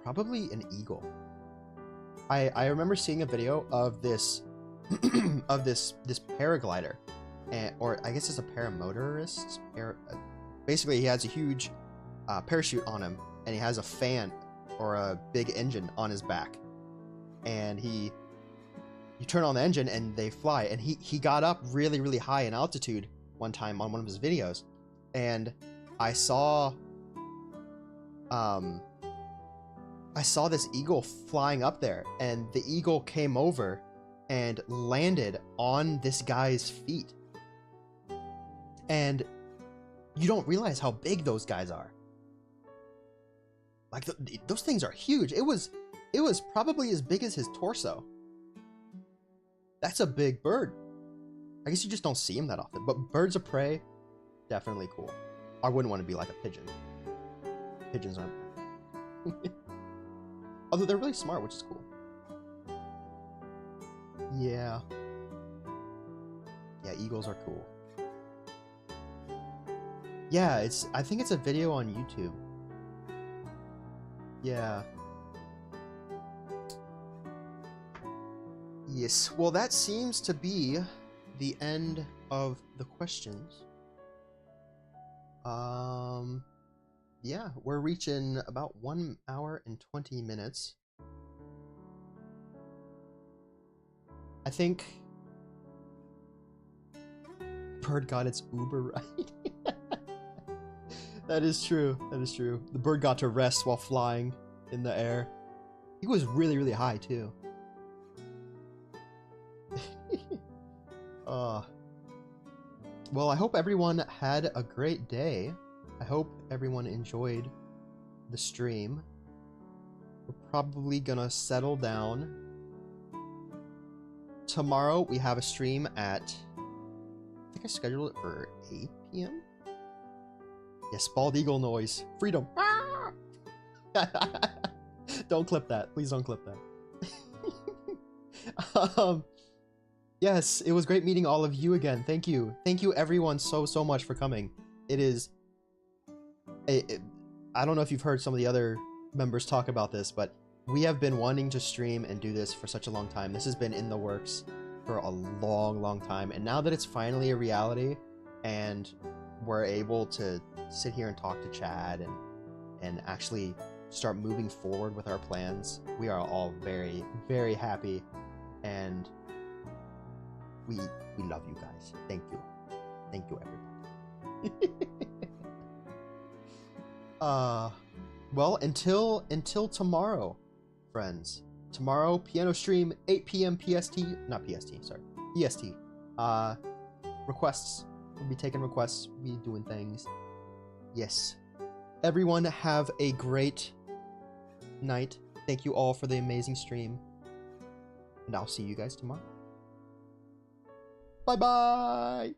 Probably an eagle. I remember seeing a video of this of this paraglider, or I guess it's a paramotorist. Basically, he has a huge parachute on him, and he has a fan or a big engine on his back, and you turn on the engine and they fly. And he got up really, really high in altitude one time on one of his videos, and I saw this eagle flying up there, and the eagle came over and landed on this guy's feet. And you don't realize how big those guys are. Like, those things are huge. It was probably as big as his torso. That's a big bird. I guess you just don't see them that often. But birds of prey, definitely cool. I wouldn't want to be like a pigeon. Pigeons aren't. Although they're really smart, which is cool. Yeah. Yeah, eagles are cool. Yeah, I think it's a video on YouTube. Yeah. Yes, well, that seems to be the end of the questions. Yeah, we're reaching about 1 hour and 20 minutes. I think bird got its Uber right. That is true. That is true. The bird got to rest while flying in the air. He was really, really high too. Well, I hope everyone had a great day. I hope everyone enjoyed the stream. We're probably gonna settle down. Tomorrow we have a stream at, I think I scheduled it for 8 p.m. Yes, bald eagle noise. Freedom. Don't clip that. Please don't clip that. Yes, it was great meeting all of you again. Thank you. Thank you everyone so much for coming. It is... I don't know if you've heard some of the other members talk about this, but we have been wanting to stream and do this for such a long time. This has been in the works for a long time. And now that it's finally a reality and we're able to sit here and talk to Chad and actually start moving forward with our plans, we are all very, very happy. And we love you guys. Thank you. Thank you, everybody. Well, until tomorrow, friends. Tomorrow, piano stream, 8 p.m. PST. Not PST, sorry. EST. Requests. We'll be taking requests. We'll be doing things. Yes. Everyone have a great night. Thank you all for the amazing stream. And I'll see you guys tomorrow. Bye-bye!